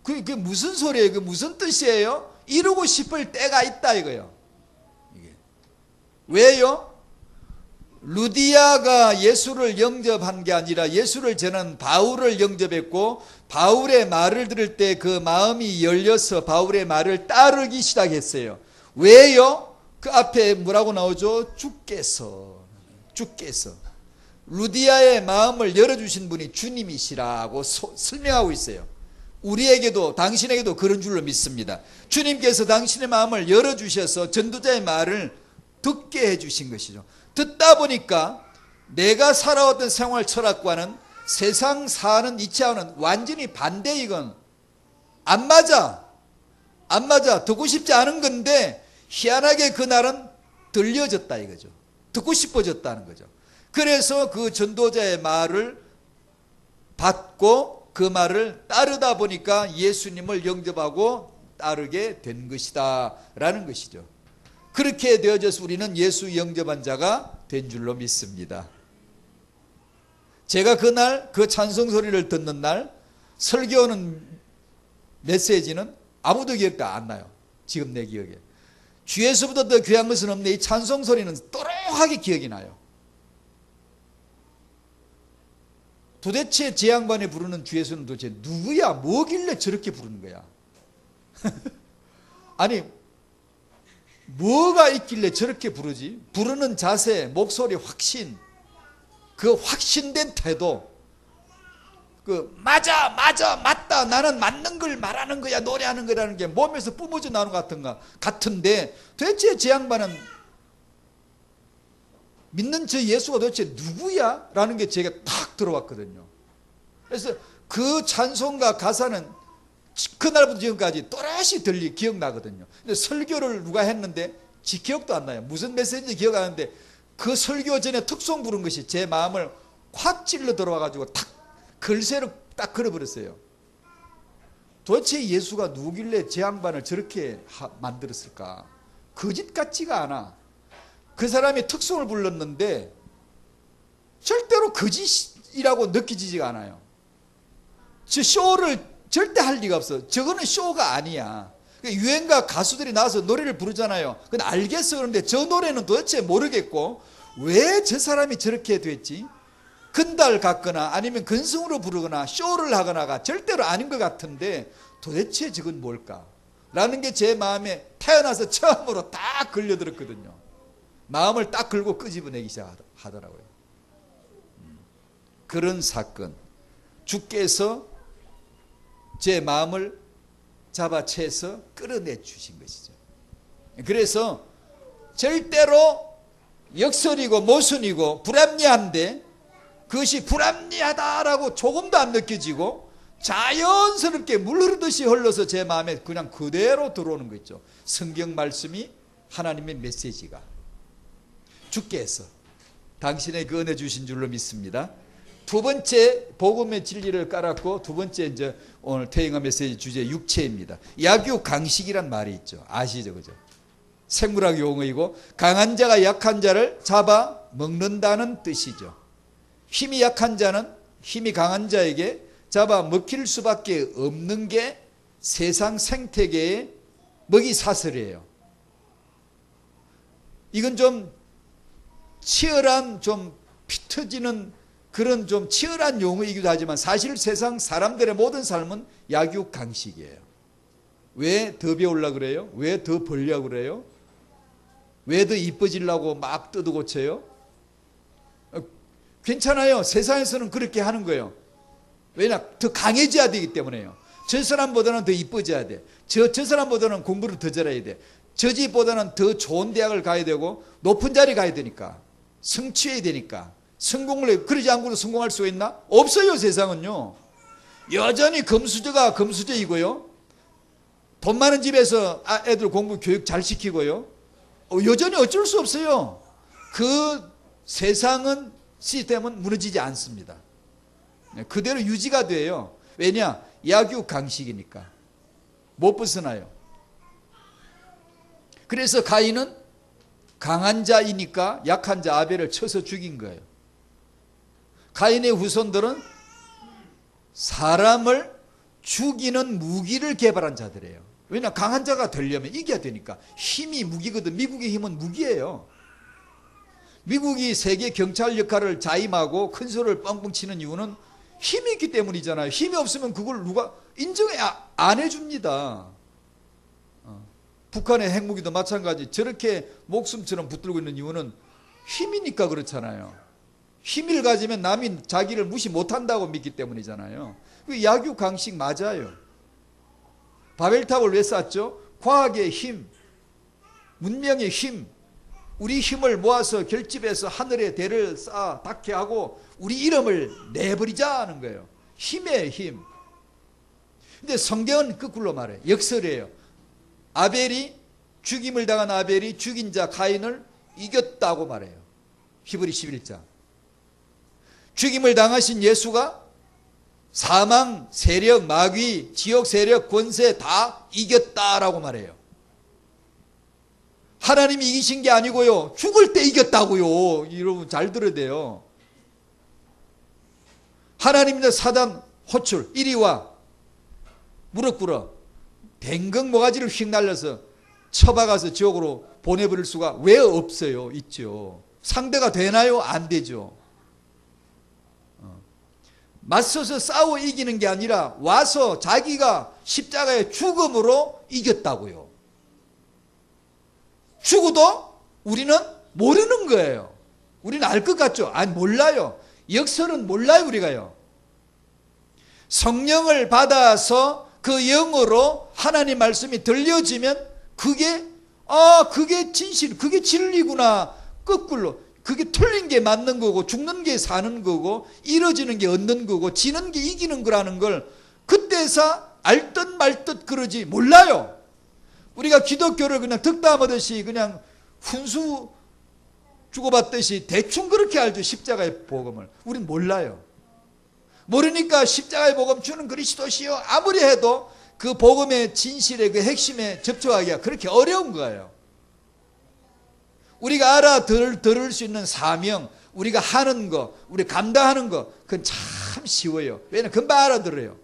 그게 무슨 소리예요? 그 무슨 뜻이에요? 이루고 싶을 때가 있다 이거예요. 이게. 왜요? 루디아가 예수를 영접한 게 아니라 예수를 전한 바울을 영접했고, 바울의 말을 들을 때 그 마음이 열려서 바울의 말을 따르기 시작했어요. 왜요? 그 앞에 뭐라고 나오죠? 주께서 루디아의 마음을 열어주신 분이 주님이시라고 설명하고 있어요. 우리에게도, 당신에게도 그런 줄로 믿습니다. 주님께서 당신의 마음을 열어주셔서 전도자의 말을 듣게 해주신 것이죠. 듣다 보니까 내가 살아왔던 생활 철학과는 세상 사는 이치와는 완전히 반대. 이건 안 맞아. 듣고 싶지 않은 건데, 희한하게 그날은 들려졌다 이거죠. 듣고 싶어졌다는 거죠. 그래서 그 전도자의 말을 받고 그 말을 따르다 보니까 예수님을 영접하고 따르게 된 것이다 라는 것이죠. 그렇게 되어져서 우리는 예수 영접한 자가 된 줄로 믿습니다. 제가 그날 그 찬송 소리를 듣는 날 설교하는 메시지는 아무도 기억도 안 나요. 지금 내 기억에. 주에서보다 더 귀한 것은 없네. 이 찬송 소리는 또렷하게 기억이 나요. 도대체 제 양반이 부르는 주예수는 도대체 누구야? 뭐길래 저렇게 부르는 거야? 아니, 뭐가 있길래 저렇게 부르지? 부르는 자세, 목소리 확신, 그 확신된 태도, 그 맞아, 맞다, 나는 맞는 걸 말하는 거야, 노래하는 거라는 게 몸에서 뿜어져 나오는 것 같은데, 도대체 제 양반은 믿는 저 예수가 도대체 누구야? 라는 게 제가 탁 들어왔거든요. 그래서 그 찬송가 가사는 그날부터 지금까지 또렷이 기억나거든요. 근데 설교를 누가 했는데 기억도 안 나요. 무슨 메시지인지 기억 안 나는데, 그 설교 전에 특송 부른 것이 제 마음을 확 찔러 들어와가지고 탁 글새로 딱 걸어버렸어요. 도대체 예수가 누구길래 제 양반을 저렇게 만들었을까? 거짓 같지가 않아. 그 사람이 특송을 불렀는데 절대로 거짓이라고 느껴지지가 않아요. 저 쇼를 절대 할 리가 없어. 저거는 쇼가 아니야. 유행가 가수들이 나와서 노래를 부르잖아요. 그건 알겠어. 그런데 저 노래는 도대체 모르겠고, 왜 저 사람이 저렇게 됐지? 근달 같거나 아니면 근성으로 부르거나 쇼를 하거나가 절대로 아닌 것 같은데, 도대체 저건 뭘까? 라는 게 제 마음에 태어나서 처음으로 딱 걸려들었거든요. 마음을 딱 걸고 끄집어내기 시작하더라고요. 그런 사건. 주께서 제 마음을 잡아채서 끌어내 주신 것이죠. 그래서 절대로 역설이고 모순이고 불합리한데, 그것이 불합리하다라고 조금도 안 느껴지고 자연스럽게 물 흐르듯이 흘러서 제 마음에 그냥 그대로 들어오는 거 있죠. 성경 말씀이, 하나님의 메시지가. 주께서 당신에게 은혜 주신 줄로 믿습니다. 두 번째 복음의 진리를 깔았고, 두 번째 이제 오늘 태영아 메시지 주제 육체입니다. 약육강식이란 말이 있죠. 아시죠? 그죠? 생물학 용어이고, 강한 자가 약한 자를 잡아 먹는다는 뜻이죠. 힘이 약한 자는 힘이 강한 자에게 잡아 먹힐 수밖에 없는 게 세상 생태계의 먹이 사슬이에요. 이건 좀 치열한, 좀 피 터지는 그런 좀 치열한 용어이기도 하지만, 사실 세상 사람들의 모든 삶은 약육강식이에요. 왜 더 배우려고 그래요? 왜 더 벌려고 그래요? 왜 더 이뻐지려고 막 뜯어고쳐요? 괜찮아요. 세상에서는 그렇게 하는 거예요. 왜냐? 더 강해져야 되기 때문에요. 저 사람보다는 더 이뻐져야 돼. 저 사람보다는 공부를 더 잘해야 돼. 저 집보다는 더 좋은 대학을 가야 되고 높은 자리 가야 되니까. 성취해야 되니까. 성공을 해. 그러지 않고도 성공할 수가 있나? 없어요. 세상은요. 여전히 금수저가 금수저이고요. 돈 많은 집에서 애들 공부 교육 잘 시키고요. 여전히 어쩔 수 없어요. 그 세상은 시스템은 무너지지 않습니다. 그대로 유지가 돼요. 왜냐? 약육강식이니까. 못 벗어나요. 그래서 가인은 강한 자이니까 약한 자 아벨을 쳐서 죽인 거예요. 가인의 후손들은 사람을 죽이는 무기를 개발한 자들이에요. 왜냐? 강한 자가 되려면 이겨야 되니까. 힘이 무기거든. 미국의 힘은 무기예요. 미국이 세계 경찰 역할을 자임하고 큰 소리를 뻥뻥 치는 이유는 힘이 있기 때문이잖아요. 힘이 없으면 그걸 누가 인정해 안 해줍니다. 북한의 핵무기도 마찬가지. 저렇게 목숨처럼 붙들고 있는 이유는 힘이니까 그렇잖아요. 힘을 가지면 남이 자기를 무시 못한다고 믿기 때문이잖아요. 그 약육강식 맞아요. 바벨탑을 왜 쌓았죠? 과학의 힘, 문명의 힘, 우리 힘을 모아서 결집해서 하늘에 대를 쌓아 닿게 하고 우리 이름을 내버리자는 거예요. 힘의 힘. 근데 성경은 거꾸로 말해요. 역설이에요. 죽임을 당한 아벨이 죽인 자 가인을 이겼다고 말해요. 히브리 11장. 죽임을 당하신 예수가 사망, 세력, 마귀, 지옥 세력, 권세 다 이겼다라고 말해요. 하나님이 이기신 게 아니고요. 죽을 때 이겼다고요. 여러분 잘 들어야 돼요. 하나님의 사단 호출 이리 와. 무릎 꿇어. 댕강 모가지를 휙 날려서 쳐박아서 지옥으로 보내버릴 수가 왜 없어요? 있죠. 상대가 되나요? 안 되죠. 맞서서 싸워 이기는 게 아니라 와서 자기가 십자가의 죽음으로 이겼다고요. 죽어도 우리는 모르는 거예요. 우리는 알 것 같죠? 아니 몰라요. 역설은 몰라요 우리가요. 성령을 받아서 그 영으로 하나님 말씀이 들려지면 그게 진실, 그게 진리구나. 거꾸로 그게 틀린 게 맞는 거고 죽는 게 사는 거고 이뤄지는 게 얻는 거고 지는 게 이기는 거라는 걸 그때서 알듯 말듯 그러지 몰라요. 우리가 기독교를 그냥 덕담하듯이 그냥 훈수 주고받듯이 대충 그렇게 알죠. 십자가의 복음을. 우린 몰라요. 모르니까 십자가의 복음 주는 그리스도시요 아무리 해도 그 복음의 진실의 그 핵심에 접촉하기가 그렇게 어려운 거예요. 우리가 알아들을 수 있는 사명, 우리가 하는 거, 우리 감당하는 거, 그건 참 쉬워요. 왜냐하면 금방 알아들어요.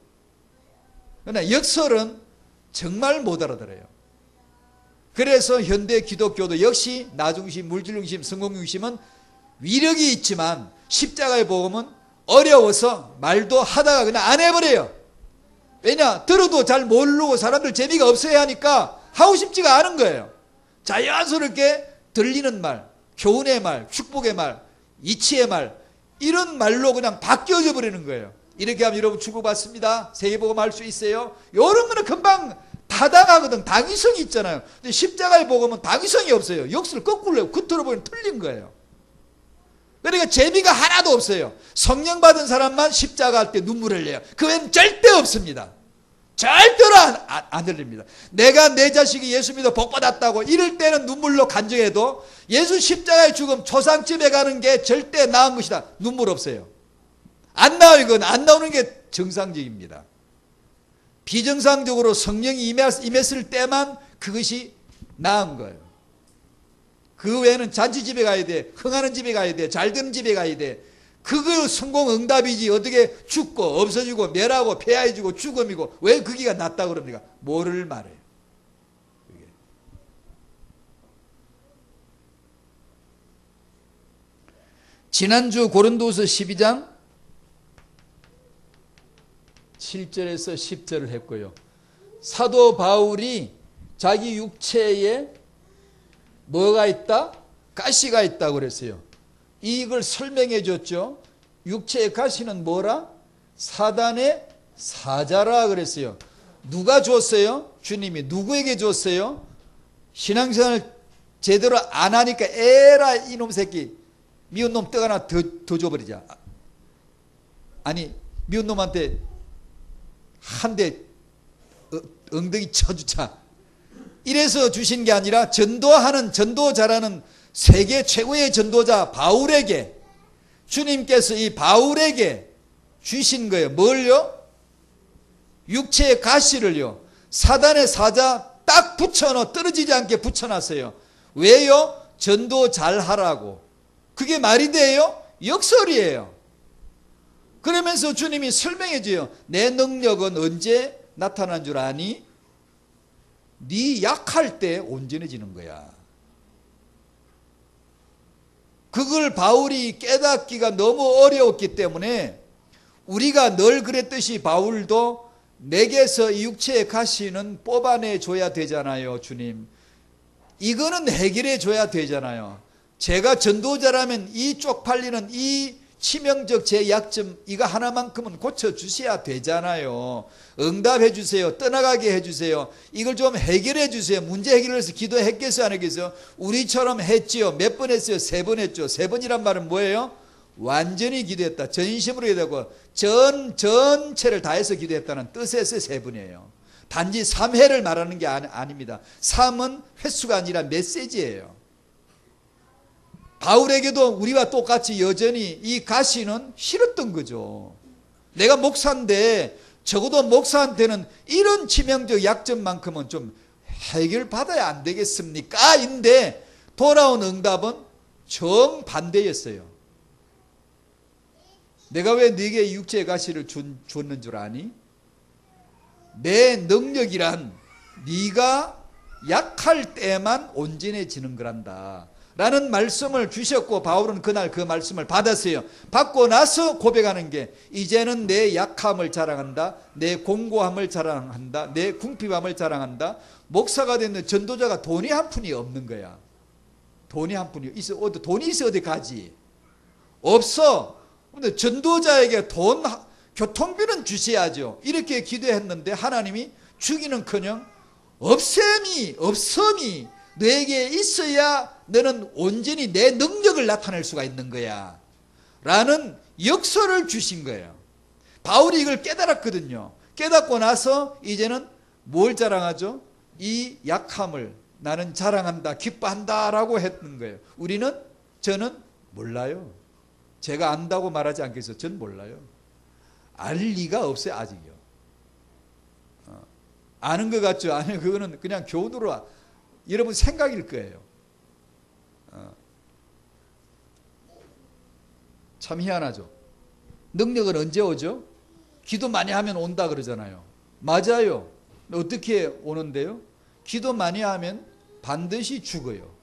그러나 역설은 정말 못 알아들어요. 그래서 현대 기독교도 역시 나중심, 물질중심, 성공중심은 위력이 있지만 십자가의 복음은 어려워서 말도 하다가 그냥 안 해버려요. 왜냐? 들어도 잘 모르고 사람들 재미가 없어야 하니까 하고 싶지가 않은 거예요. 자연스럽게 들리는 말, 교훈의 말, 축복의 말, 이치의 말 이런 말로 그냥 바뀌어져 버리는 거예요. 이렇게 하면 여러분 축복받습니다. 세계복음 할 수 있어요. 이런 거는 금방 다당하거든. 당위성이 있잖아요. 근데 십자가의 복음은 당위성이 없어요. 역수를 거꾸로 해요. 겉으로 보면 틀린 거예요. 그러니까 재미가 하나도 없어요. 성령 받은 사람만 십자가 할 때 눈물을 흘려요. 그 외에는 절대 없습니다. 절대로 안 흘립니다. 내가 내 자식이 예수 믿어 복 받았다고 이럴 때는 눈물로 간증해도 예수 십자가의 죽음 초상집에 가는 게 절대 나은 것이다. 눈물 없어요. 안 나와요. 이건 안 나오는 게 정상적입니다. 비정상적으로 성령이 임했을 때만 그것이 나은 거예요. 그 외에는 잔치집에 가야 돼. 흥하는 집에 가야 돼. 잘 되는 집에 가야 돼. 그거 성공 응답이지. 어떻게 죽고 없어지고 멸하고 폐하해지고 죽음이고 왜 거기가 낫다 그럽니까? 뭐를 말해요. 그게. 지난주 고린도서 12장 7절에서 10절을 했고요. 사도 바울이 자기 육체의 뭐가 있다? 가시가 있다고 그랬어요. 이걸 설명해 줬죠. 육체의 가시는 뭐라? 사단의 사자라 그랬어요. 누가 줬어요? 주님이. 누구에게 줬어요? 신앙생활 제대로 안 하니까 에라 이놈 새끼, 미운 놈 떡 하나 더 줘버리자. 아니 미운 놈한테 한 대 엉덩이 쳐주자. 이래서 주신 게 아니라 전도 잘하는 세계 최고의 전도자 바울에게, 주님께서 이 바울에게 주신 거예요. 뭘요? 육체의 가시를요. 사단의 사자 딱 붙여넣어, 떨어지지 않게 붙여놨어요. 왜요? 전도 잘하라고. 그게 말이 돼요? 역설이에요. 그러면서 주님이 설명해 줘요. 내 능력은 언제 나타난 줄 아니? 네 약할 때 온전해지는 거야. 그걸 바울이 깨닫기가 너무 어려웠기 때문에, 우리가 늘 그랬듯이 바울도 내게서 이 육체의 가시는 뽑아내 줘야 되잖아요. 주님, 이거는 해결해 줘야 되잖아요. 제가 전도자라면 이 쪽팔리는 이 치명적 제 약점 이거 하나만큼은 고쳐주셔야 되잖아요. 응답해 주세요. 떠나가게 해주세요. 이걸 좀 해결해 주세요. 문제 해결을 해서 기도했겠어요? 안 했겠어요? 우리처럼 했지요. 몇 번 했어요? 3번 했죠. 3번이란 말은 뭐예요? 완전히 기도했다. 전심으로 기도하고 전체를 다해서 기도했다는 뜻에서 3번이에요. 단지 3회를 말하는 게 아닙니다. 3은 횟수가 아니라 메시지예요. 바울에게도 우리와 똑같이 여전히 이 가시는 싫었던 거죠. 내가 목사인데 적어도 목사한테는 이런 치명적 약점만큼은 좀 해결받아야 안 되겠습니까? 인데 돌아온 응답은 정반대였어요. 내가 왜 네게 육체의 가시를 줬는 줄 아니? 내 능력이란 네가 약할 때만 온전해지는 거란다 라는 말씀을 주셨고, 바울은 그날 그 말씀을 받았어요. 받고 나서 고백하는 게, 이제는 내 약함을 자랑한다, 내 공고함을 자랑한다, 내 궁핍함을 자랑한다. 목사가 되는 전도자가 돈이 한 푼이 없는 거야. 돈이 한 푼이 있어. 돈이 있어 어디 가지? 없어. 근데 전도자에게 교통비는 주셔야죠. 이렇게 기도했는데 하나님이 주기는커녕 없음이 너에게 있어야 너는 온전히 내 능력을 나타낼 수가 있는 거야 라는 역설을 주신 거예요. 바울이 이걸 깨달았거든요. 깨닫고 나서 이제는 뭘 자랑하죠? 이 약함을 나는 자랑한다, 기뻐한다 라고 했는 거예요. 저는 몰라요. 제가 안다고 말하지 않겠어요. 전 몰라요. 알 리가 없어요. 아직요. 아는 것 같죠? 아니, 그거는 그냥 교훈으로 여러분 생각일 거예요. 참 희한하죠. 능력은 언제 오죠? 기도 많이 하면 온다 그러잖아요. 맞아요. 어떻게 오는데요? 기도 많이 하면 반드시 죽어요.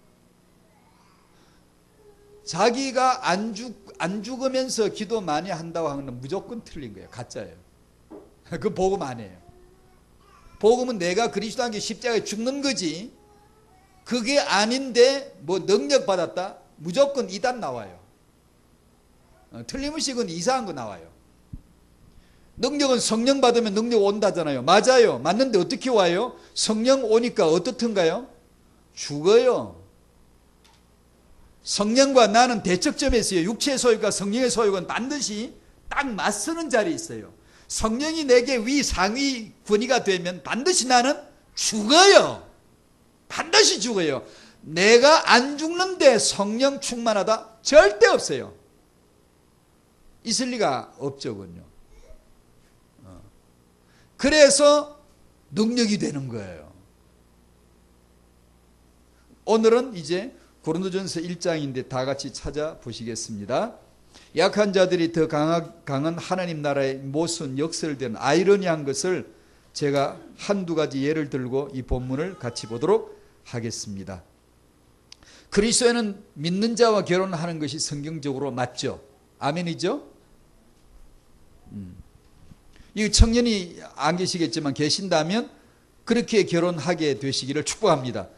자기가 안 죽으면서 기도 많이 한다고 하는 건 무조건 틀린 거예요. 가짜예요. 그 복음 아니에요. 복음은 내가 그리스도 함께 십자가에 죽는 거지, 그게 아닌데 뭐 능력 받았다? 무조건 이단 나와요. 틀림없이 그건 이상한 거 나와요. 능력은 성령 받으면 능력 온다잖아요. 맞아요. 맞는데 어떻게 와요? 성령 오니까 어떻든가요? 죽어요. 성령과 나는 대척점에 있어요. 육체의 소유과 성령의 소유는 반드시 딱 맞서는 자리에 있어요. 성령이 내게 위 상위 권위가 되면 반드시 나는 죽어요. 반드시 죽어요. 내가 안 죽는데 성령 충만하다? 절대 없어요. 있을 리가 없죠군요. 그래서 능력이 되는 거예요. 오늘은 이제 고린도전서 1장인데 다 같이 찾아보시겠습니다. 약한 자들이 더 강한 하나님 나라의 모순 역설된 아이러니한 것을 제가 한두 가지 예를 들고 이 본문을 같이 보도록 하겠습니다. 그리스도에는 믿는 자와 결혼하는 것이 성경적으로 맞죠? 아멘이죠? 이 청년이 안 계시겠지만 계신다면 그렇게 결혼하게 되시기를 축복합니다.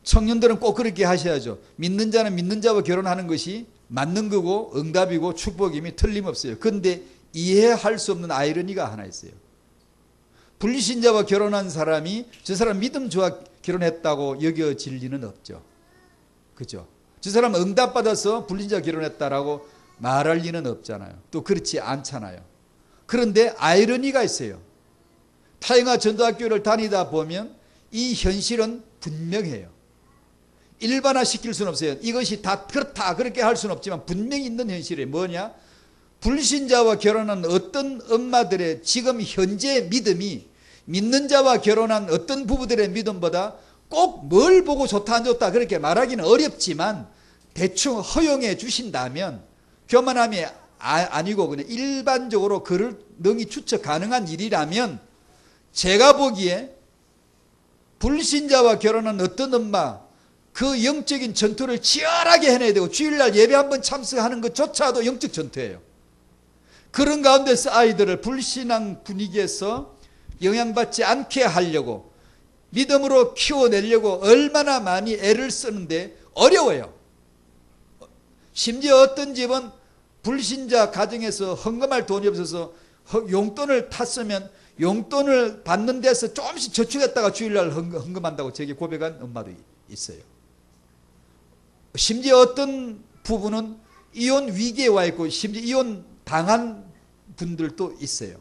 청년들은 꼭 그렇게 하셔야죠. 믿는 자는 믿는 자와 결혼하는 것이 맞는 거고 응답이고 축복임이 틀림없어요. 그런데 이해할 수 없는 아이러니가 하나 있어요. 불신자와 결혼한 사람이 저 사람 믿음 좋아 결혼했다고 여겨질 리는 없죠. 그죠? 저 사람 응답받아서 불신자와 결혼했다라고 말할 리는 없잖아요. 또 그렇지 않잖아요. 그런데 아이러니가 있어요. 타영아 전도학교를 다니다 보면 이 현실은 분명해요. 일반화시킬 수는 없어요. 이것이 다 그렇다 그렇게 할 수는 없지만 분명히 있는 현실이 뭐냐? 불신자와 결혼한 어떤 엄마들의 지금 현재 믿음이 믿는 자와 결혼한 어떤 부부들의 믿음보다 꼭 뭘 보고 좋다 안 좋다 그렇게 말하기는 어렵지만 대충 허용해 주신다면 교만함이 아니고 그냥 일반적으로 그를 능히 추측 가능한 일이라면 제가 보기에 불신자와 결혼한 어떤 엄마 그 영적인 전투를 치열하게 해내야 되고 주일날 예배 한번 참석하는 것조차도 영적 전투예요. 그런 가운데서 아이들을 불신앙 분위기에서 영향받지 않게 하려고 믿음으로 키워내려고 얼마나 많이 애를 쓰는데 어려워요. 심지어 어떤 집은 불신자 가정에서 헌금할 돈이 없어서 용돈을 탔으면 용돈을 받는 데서 조금씩 저축했다가 주일날 헌금한다고 제게 고백한 엄마도 있어요. 심지어 어떤 부부는 이혼 위기에 와 있고 심지어 이혼 당한 분들도 있어요.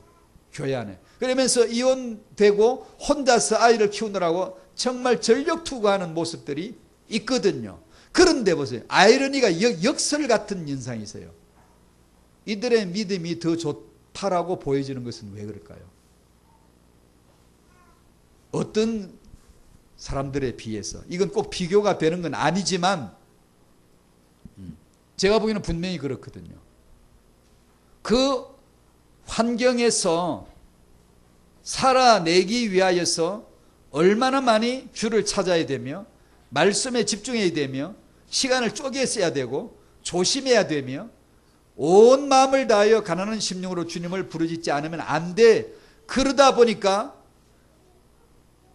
교회 안에. 그러면서 이혼되고 혼자서 아이를 키우느라고 정말 전력 투구하는 모습들이 있거든요. 그런데 보세요. 아이러니가 역설 같은 현상이 있어요. 이들의 믿음이 더 좋다라고 보여지는 것은 왜 그럴까요? 어떤 사람들에 비해서 이건 꼭 비교가 되는 건 아니지만 제가 보기에는 분명히 그렇거든요. 그 환경에서 살아내기 위하여서 얼마나 많이 주를 찾아야 되며 말씀에 집중해야 되며 시간을 쪼개 써야 되고 조심해야 되며 온 마음을 다하여 가난한 심령으로 주님을 부르짖지 않으면 안 돼. 그러다 보니까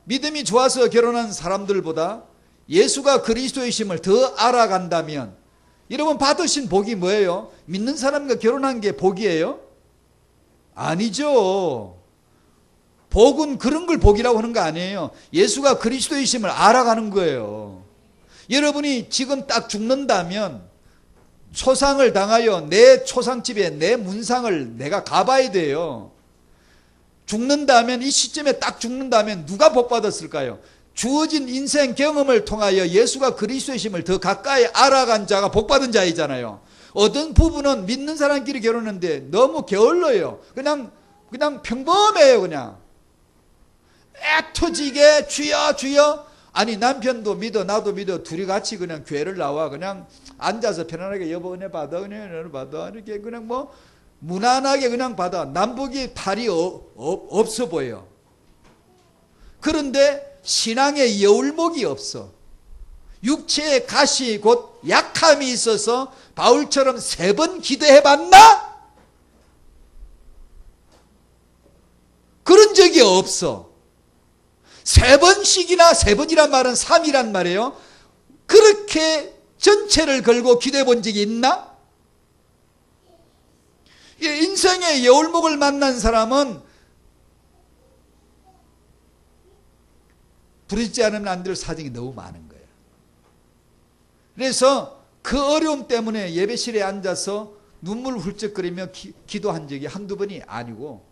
믿음이 좋아서 결혼한 사람들보다 예수가 그리스도이심을 더 알아간다면 여러분 받으신 복이 뭐예요? 믿는 사람과 결혼한 게 복이에요? 아니죠. 복은 그런 걸 복이라고 하는 거 아니에요. 예수가 그리스도이심을 알아가는 거예요. 여러분이 지금 딱 죽는다면 초상을 당하여 내 초상집에 내 문상을 내가 가봐야 돼요. 죽는다면 이 시점에 딱 죽는다면 누가 복 받았을까요? 주어진 인생 경험을 통하여 예수가 그리스도이심을 더 가까이 알아간 자가 복 받은 자이잖아요. 어떤 부부는 믿는 사람끼리 결혼했는데 너무 게을러요. 그냥 평범해요. 그냥 애터지게 주여 주여. 아니 남편도 믿어 나도 믿어 둘이 같이 그냥 교회를 나와 그냥 앉아서 편안하게 여보 은혜 받아 은혜 받아 이렇게 그냥 뭐 무난하게 그냥 받아. 남북이 탈이 없어 보여. 그런데 신앙에 여울목이 없어. 육체의 가시 곧 약함이 있어서 바울처럼 3번 기도해봤나? 그런 적이 없어. 3번씩이나 3번이란 말은 3이란 말이에요. 그렇게 전체를 걸고 기도해 본 적이 있나? 인생의 여울목을 만난 사람은 부르짖지 않으면 안 될 사정이 너무 많은 거예요. 그래서 그 어려움 때문에 예배실에 앉아서 눈물 훌쩍거리며 기도한 적이 한두 번이 아니고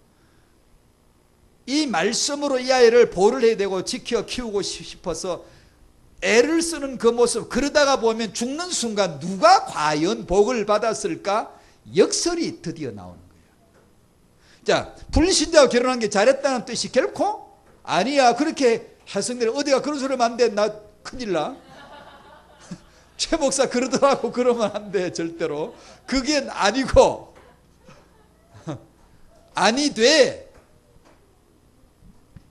이 말씀으로 이 아이를 보호를 해야 되고 지켜 키우고 싶어서 애를 쓰는 그 모습 그러다가 보면 죽는 순간 누가 과연 복을 받았을까? 역설이 드디어 나오는 거예요. 자, 불신자와 결혼한 게 잘했다는 뜻이 결코 아니야. 그렇게 할성들이 어디가 그런 소리 하면 안 돼. 나 큰일 나. 최 목사 그러더라고. 그러면 안 돼. 절대로. 그게 아니고 아니 돼.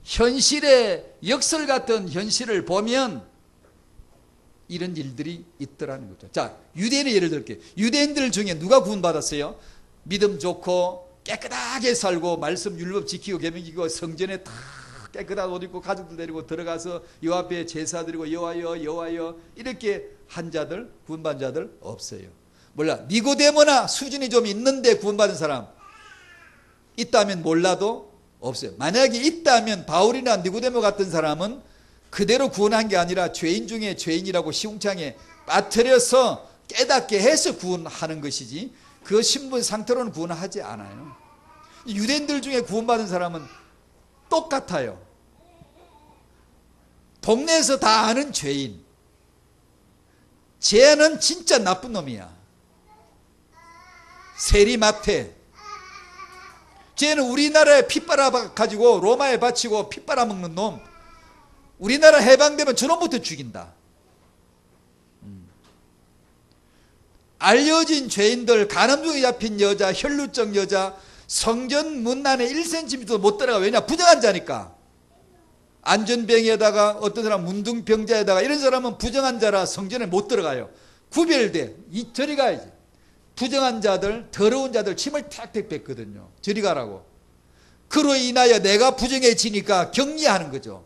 현실의 역설 같은 현실을 보면 이런 일들이 있더라는 거죠. 자, 유대인의 예를 들게요. 유대인들 중에 누가 구원받았어요? 믿음 좋고 깨끗하게 살고 말씀 율법 지키고 계명 지키고 성전에 다 깨끗한 옷 입고 가족들 데리고 들어가서 여호와 앞에 제사 드리고 여호와여 여호와여 이렇게 한 자들, 구원받은 자들 없어요. 몰라. 니고데모나 수준이 좀 있는데 구원받은 사람 있다면 몰라도 없어요. 만약에 있다면 바울이나 니고데모 같은 사람은 그대로 구원한 게 아니라 죄인 중에 죄인이라고 시궁창에 빠뜨려서 깨닫게 해서 구원하는 것이지 그 신분 상태로는 구원하지 않아요. 유대인들 중에 구원받은 사람은 똑같아요. 동네에서 다 아는 죄인. 쟤는 진짜 나쁜 놈이야. 세리마태. 쟤는 우리나라에 피 빨아가지고 로마에 바치고 피 빨아먹는 놈. 우리나라 해방되면 저놈부터 죽인다. 알려진 죄인들, 간암증에 잡힌 여자, 혈루증 여자, 성전 문 안에 1cm도 못 들어가. 왜냐? 부정한 자니까. 안전병에다가 어떤 사람 문둥병자에다가 이런 사람은 부정한 자라 성전에 못 들어가요. 구별돼. 저리 가야지. 부정한 자들, 더러운 자들 침을 탁탁 뱉거든요. 저리 가라고. 그로 인하여 내가 부정해지니까 격리하는 거죠.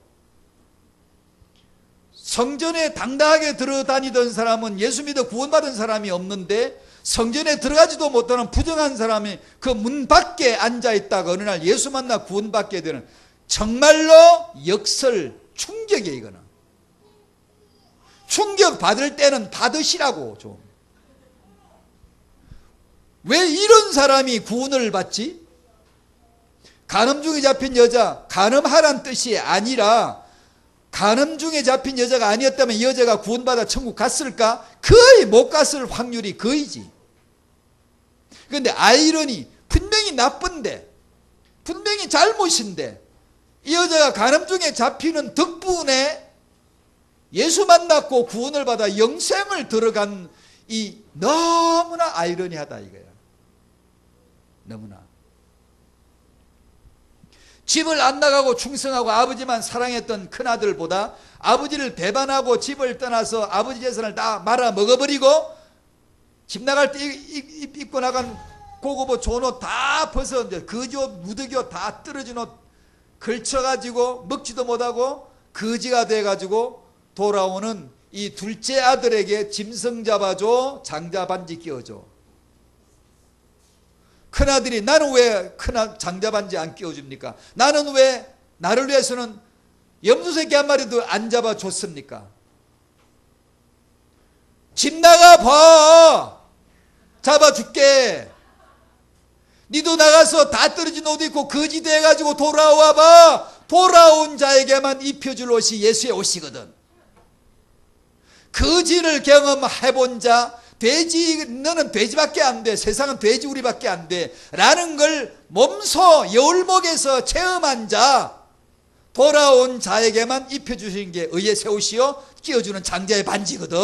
성전에 당당하게 들어다니던 사람은 예수 믿어 구원받은 사람이 없는데 성전에 들어가지도 못하는 부정한 사람이 그 문 밖에 앉아있다가 어느 날 예수 만나 구원받게 되는 정말로 역설 충격이에요. 이거는 충격 받을 때는 받으시라고 좀. 왜 이런 사람이 구원을 받지? 간음중에 잡힌 여자, 간음하란 뜻이 아니라 간음중에 잡힌 여자가 아니었다면 이 여자가 구원받아 천국 갔을까? 거의 못 갔을 확률이 거의지. 그런데 아이러니 분명히 나쁜데 분명히 잘못인데 이 여자가 간음중에 잡히는 덕분에 예수 만났고 구원을 받아 영생을 들어간 이 너무나 아이러니하다 이거야. 너무나. 집을 안 나가고 충성하고 아버지만 사랑했던 큰아들보다 아버지를 배반하고 집을 떠나서 아버지 재산을 다 말아 먹어버리고 집 나갈 때 입고 나간 고급 옷 좋은 옷 다 벗어 거지 옷 무더기 옷 다 떨어진 옷 걸쳐가지고 먹지도 못하고 거지가 돼가지고 돌아오는 이 둘째 아들에게 짐승 잡아줘 장자 반지 끼워줘. 큰아들이 나는 왜 장자 반지 안 끼워줍니까? 나는 왜 나를 위해서는 염소새끼 한 마리도 안 잡아줬습니까? 집 나가봐. 잡아줄게. 니도 나가서 다 떨어진 옷 입고 거지 돼가지고 돌아와봐. 돌아온 자에게만 입혀줄 옷이 예수의 옷이거든. 거지를 경험해본 자, 너는 돼지밖에 안 돼. 세상은 돼지우리밖에 안 돼. 라는 걸 몸소 여울목에서 체험한 자, 돌아온 자에게만 입혀주시는 게 의의 새 옷이요 끼워주는 장자의 반지거든.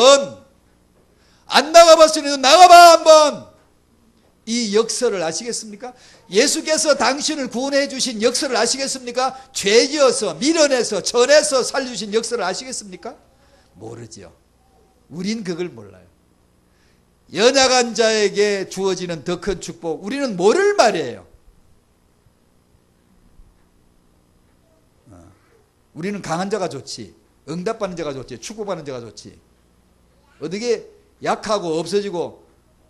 안 나가봤으니 나가봐 한번. 이 역설을 아시겠습니까? 예수께서 당신을 구원해 주신 역설을 아시겠습니까? 죄지어서 밀어내서 전해서 살려주신 역설을 아시겠습니까? 모르죠. 우린 그걸 몰라요. 연약한 자에게 주어지는 더 큰 축복, 우리는 모를 말이에요. 우리는 강한 자가 좋지, 응답받는 자가 좋지, 축복받는 자가 좋지. 어떻게 약하고 없어지고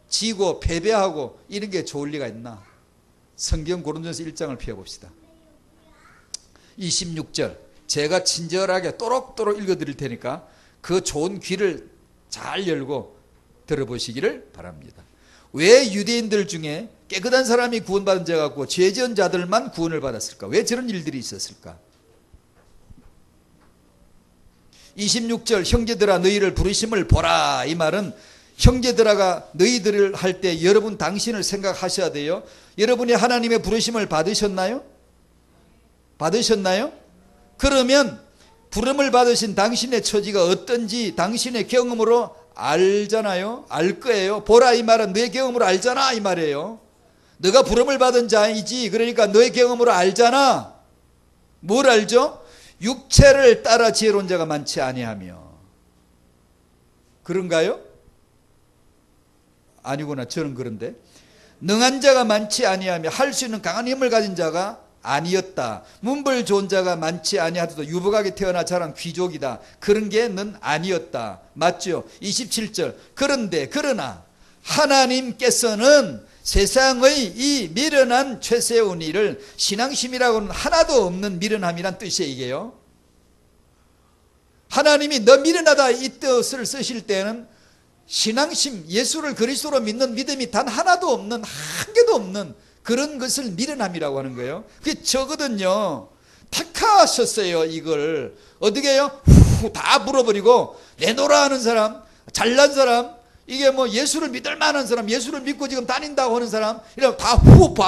지고 패배하고 이런 게 좋을 리가 있나? 성경 고린도전서 1장을 펴봅시다. 26절 제가 친절하게 또록또록 읽어드릴 테니까 그 좋은 귀를 잘 열고 들어보시기를 바랍니다. 왜 유대인들 중에 깨끗한 사람이 구원받은 자 같고 죄 지은 자들만 구원을 받았을까? 왜 저런 일들이 있었을까? 26절 형제들아 너희를 부르심을 보라. 이 말은 형제들아가 너희들을 할 때 여러분 당신을 생각하셔야 돼요. 여러분이 하나님의 부르심을 받으셨나요? 받으셨나요? 그러면 부름을 받으신 당신의 처지가 어떤지 당신의 경험으로 알잖아요. 알 거예요. 보라 이 말은 너의 경험으로 알잖아 이 말이에요. 너가 부름을 받은 자이지. 그러니까 너의 경험으로 알잖아. 뭘 알죠? 육체를 따라 지혜로운 자가 많지 아니하며. 그런가요? 아니구나. 저는 그런데 능한 자가 많지 아니하며 할 수 있는 강한 힘을 가진 자가 아니었다. 문벌 좋은 자가 많지 아니하더라도 유복하게 태어나 자란 귀족이다. 그런 게 넌 아니었다. 맞죠? 27절. 그런데 그러나 하나님께서는 세상의 이 미련한 최세운 일을 신앙심이라고는 하나도 없는 미련함이란 뜻이에요. 이게요. 하나님이 너 미련하다 이 뜻을 쓰실 때는 신앙심, 예수를 그리스도로 믿는 믿음이 단 하나도 없는, 한 개도 없는 그런 것을 미련함이라고 하는 거예요. 그게 저거든요. 택하셨어요. 이걸 어떻게 해요? 다 물어버리고 내놓으라 하는 사람, 잘난 사람, 이게 뭐 예수를 믿을 만한 사람, 예수를 믿고 지금 다닌다고 하는 사람, 이런 다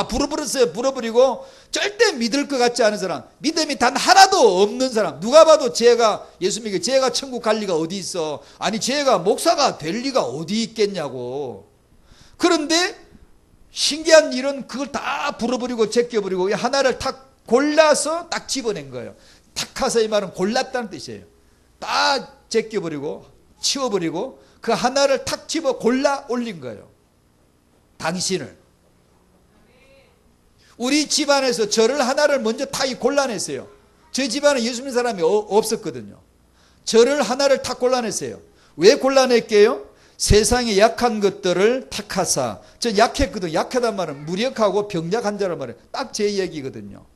불어버렸어요. 불어버리고 절대 믿을 것 같지 않은 사람, 믿음이 단 하나도 없는 사람. 누가 봐도 쟤가 예수 믿게 쟤가 천국 갈 리가 어디 있어? 아니 쟤가 목사가 될 리가 어디 있겠냐고. 그런데 신기한 일은 그걸 다 불어버리고 제껴버리고 하나를 탁 골라서 딱 집어낸 거예요. 탁하서 이 말은 골랐다는 뜻이에요. 딱 제껴버리고 치워버리고 그 하나를 탁 집어 골라 올린 거예요. 당신을. 우리 집안에서 저를 하나를 먼저 탁 골라냈어요. 저 집안에 예수 믿는 사람이 없었거든요. 저를 하나를 탁 골라냈어요. 왜 골라낼게요? 세상의 약한 것들을 택하사. 저 약했거든. 약하단 말은 무력하고 병약한 자란 말이에요. 딱 제 얘기거든요.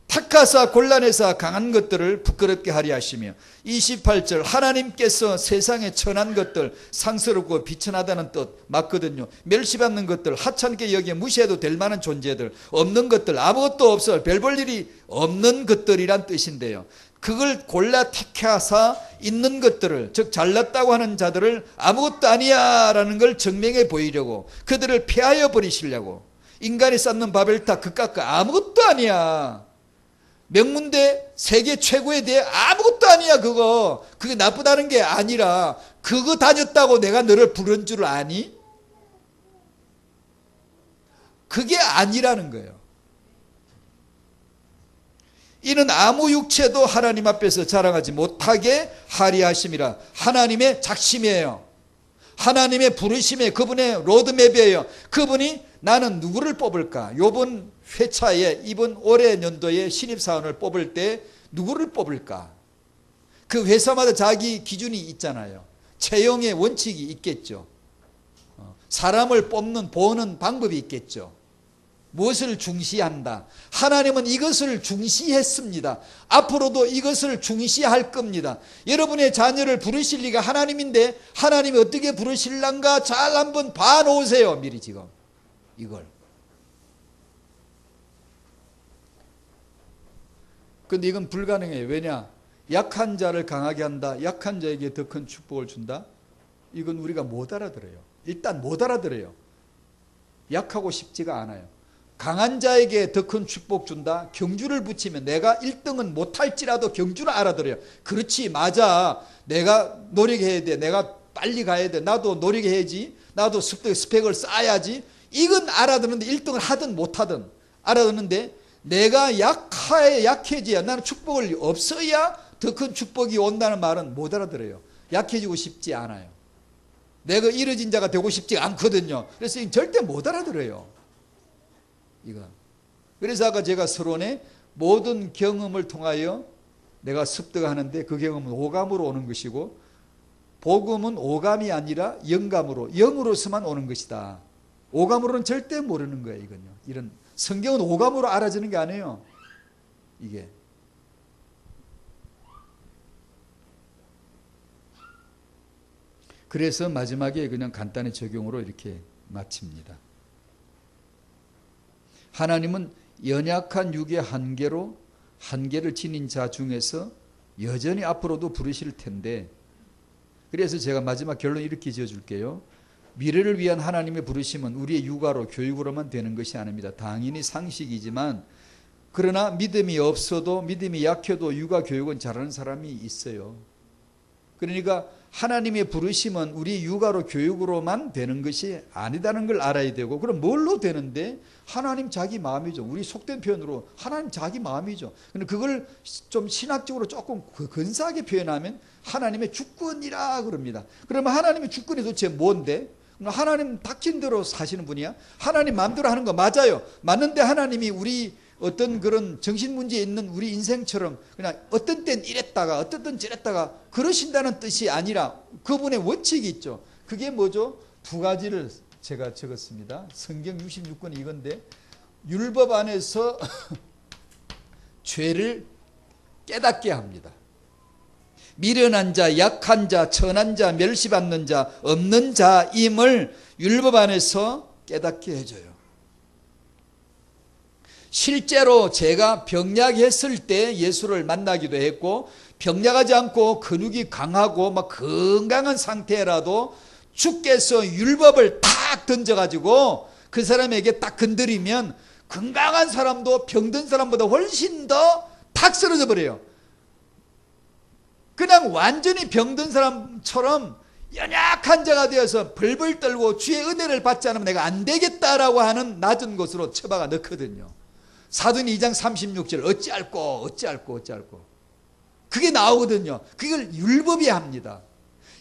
택하사 골라내사 강한 것들을 부끄럽게 하리 하시며 28절 하나님께서 세상에 천한 것들 상스럽고 비천하다는 뜻 맞거든요. 멸시받는 것들 하찮게 여기에 무시해도 될 만한 존재들 없는 것들 아무것도 없어 별 볼 일이 없는 것들이란 뜻인데요. 그걸 골라 택하사 있는 것들을 즉 잘났다고 하는 자들을 아무것도 아니야 라는 걸 증명해 보이려고 그들을 폐하여 버리시려고 인간이 쌓는 바벨탑 그깟 아무것도 아니야. 명문대 세계 최고에 대해 아무것도 아니야. 그게 나쁘다는 게 아니라 그거 다녔다고 내가 너를 부른 줄 아니? 그게 아니라는 거예요. 이는 아무 육체도 하나님 앞에서 자랑하지 못하게 하리 하심이라. 하나님의 작심이에요. 하나님의 부르심에 그분의 로드맵이에요. 그분이 나는 누구를 뽑을까? 이번 회차에 이번 올해 연도에 신입사원을 뽑을 때 누구를 뽑을까? 그 회사마다 자기 기준이 있잖아요. 채용의 원칙이 있겠죠. 사람을 보는 방법이 있겠죠. 무엇을 중시한다. 하나님은 이것을 중시했습니다. 앞으로도 이것을 중시할 겁니다. 여러분의 자녀를 부르실 리가 하나님인데 하나님이 어떻게 부르실란가 잘 한번 봐놓으세요. 미리 지금 이걸. 근데 이건 불가능해요. 왜냐? 약한 자를 강하게 한다. 약한 자에게 더 큰 축복을 준다. 이건 우리가 못 알아들어요. 일단 못 알아들어요. 약하고 싶지가 않아요. 강한 자에게 더 큰 축복 준다. 경주를 붙이면 내가 1등은 못할지라도 경주를 알아들어요. 그렇지 맞아. 내가 노력해야 돼. 내가 빨리 가야 돼. 나도 노력해야지. 나도 스펙을 쌓아야지. 이건 알아듣는데 1등을 하든 못하든 알아듣는데 내가 약해져야 나는 축복을 없어야 더 큰 축복이 온다는 말은 못 알아들어요. 약해지고 싶지 않아요. 내가 이뤄진 자가 되고 싶지 않거든요. 그래서 절대 못 알아들어요. 이건. 그래서 아까 제가 서론에 모든 경험을 통하여 내가 습득하는데 그 경험은 오감으로 오는 것이고 복음은 오감이 아니라 영감으로 영으로서만 오는 것이다. 오감으로는 절대 모르는 거예요. 이건요. 이런 성경은 오감으로 알아지는 게 아니에요. 이게. 그래서 마지막에 그냥 간단히 적용으로 이렇게 마칩니다. 하나님은 연약한 육의 한계를 지닌 자 중에서 여전히 앞으로도 부르실 텐데 그래서 제가 마지막 결론 이렇게 지어줄게요. 미래를 위한 하나님의 부르심은 우리의 육아로 교육으로만 되는 것이 아닙니다. 당연히 상식이지만 그러나 믿음이 없어도 믿음이 약해도 육아 교육은 잘하는 사람이 있어요. 그러니까 하나님의 부르심은 우리 육아로 교육으로만 되는 것이 아니다는 걸 알아야 되고 그럼 뭘로 되는데 하나님 자기 마음이죠. 우리 속된 표현으로 하나님 자기 마음이죠. 근데 그걸 좀 신학적으로 조금 근사하게 표현하면 하나님의 주권이라 그럽니다. 그러면 하나님의 주권이 도대체 뭔데? 하나님 닥친 대로 사시는 분이야. 하나님 마음대로 하는 거 맞아요. 맞는데 하나님이 우리 어떤 그런 정신문제에 있는 우리 인생처럼 그냥 어떤 땐 이랬다가 어떤 땐 저랬다가 그러신다는 뜻이 아니라 그분의 원칙이 있죠. 그게 뭐죠? 두 가지를 제가 적었습니다. 성경 66권 이건데, 율법 안에서 죄를 깨닫게 합니다. 미련한 자, 약한 자, 천한 자, 멸시받는 자, 없는 자임을 율법 안에서 깨닫게 해줘요. 실제로 제가 병약했을 때 예수를 만나기도 했고, 병약하지 않고 근육이 강하고 막 건강한 상태라도 주께서 율법을 탁 던져가지고 그 사람에게 딱 건드리면 건강한 사람도 병든 사람보다 훨씬 더 탁 쓰러져 버려요. 그냥 완전히 병든 사람처럼 연약한 자가 되어서 벌벌 떨고 주의 은혜를 받지 않으면 내가 안 되겠다라고 하는 낮은 곳으로 처박아 넣거든요. 사도행전 2장 36절 어찌할꼬 그게 나오거든요. 그걸 율법이 합니다.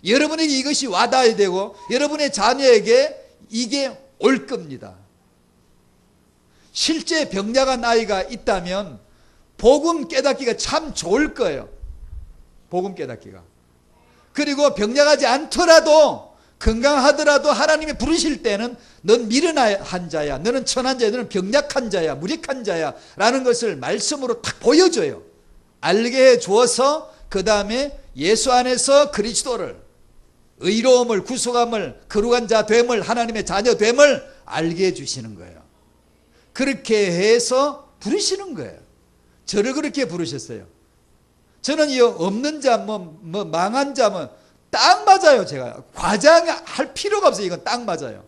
여러분에게 이것이 와닿아야 되고 여러분의 자녀에게 이게 올 겁니다. 실제 병약한 아이가 있다면 복음 깨닫기가 참 좋을 거예요. 복음 깨닫기가. 그리고 병약하지 않더라도 건강하더라도 하나님이 부르실 때는 넌 미련한 자야, 너는 천한 자야, 너는 병약한 자야, 무력한 자야 라는 것을 말씀으로 딱 보여줘요. 알게 해주어서 그 다음에 예수 안에서 그리스도를, 의로움을, 구속함을, 거룩한 자 됨을, 하나님의 자녀 됨을 알게 해주시는 거예요. 그렇게 해서 부르시는 거예요. 저를 그렇게 부르셨어요. 저는 이 없는 자, 망한 자, 딱 맞아요. 제가 과장할 필요가 없어요. 이건 딱 맞아요.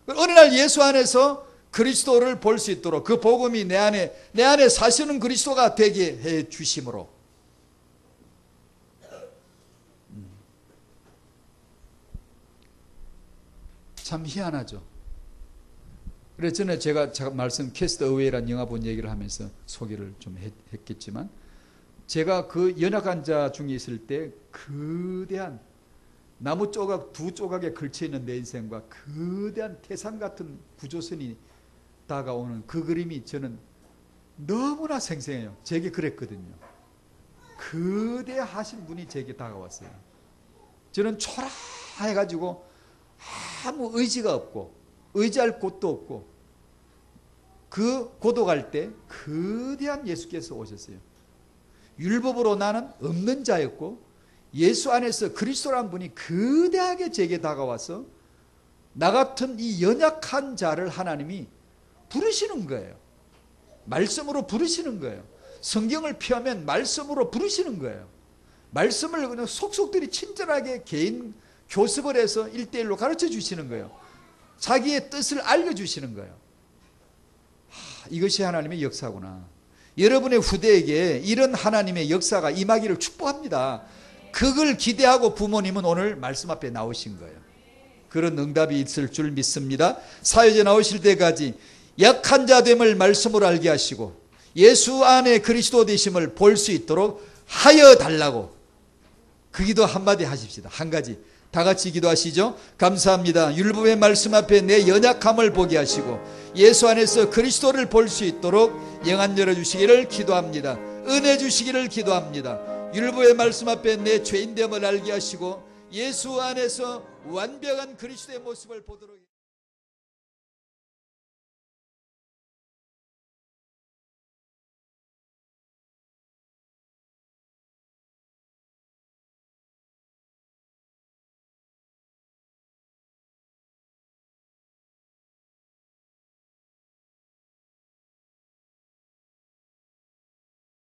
어느 날 예수 안에서 그리스도를 볼 수 있도록 그 복음이 내 안에 사시는 그리스도가 되게 해 주심으로. 참 희한하죠. 그래서 전에 제가 말씀 캐스트 어웨이라는 영화 본 얘기를 하면서 소개를 좀 했겠지만, 제가 그 연약한 자 중에 있을 때 거대한 나무 조각 두 조각에 걸쳐있는 내 인생과 거대한 태산 같은 구조선이 다가오는 그 그림이 저는 너무나 생생해요. 제게 그랬거든요. 거대하신 분이 제게 다가왔어요. 저는 초라해가지고 아무 의지가 없고 의지할 곳도 없고 그 고독할 때 거대한 예수께서 오셨어요. 율법으로 나는 없는 자였고 예수 안에서 그리스도란 분이 거대하게 제게 다가와서 나 같은 이 연약한 자를 하나님이 부르시는 거예요. 말씀으로 부르시는 거예요. 성경을 펴면 말씀으로 부르시는 거예요. 말씀을 그냥 속속들이 친절하게 개인 교습을 해서 1:1로 가르쳐 주시는 거예요. 자기의 뜻을 알려주시는 거예요. 이것이 하나님의 역사구나. 여러분의 후대에게 이런 하나님의 역사가 임하기를 축복합니다. 그걸 기대하고 부모님은 오늘 말씀 앞에 나오신 거예요. 그런 응답이 있을 줄 믿습니다. 사회에 나오실 때까지 약한 자 됨을 말씀으로 알게 하시고 예수 안에 그리스도 되심을 볼 수 있도록 하여 달라고 그 기도 한마디 하십시다. 한 가지 다 같이 기도하시죠. 감사합니다. 율법의 말씀 앞에 내 연약함을 보게 하시고 예수 안에서 그리스도를 볼 수 있도록 영안 열어주시기를 기도합니다. 은혜 주시기를 기도합니다. 율법의 말씀 앞에 내 죄인됨을 알게 하시고 예수 안에서 완벽한 그리스도의 모습을 보도록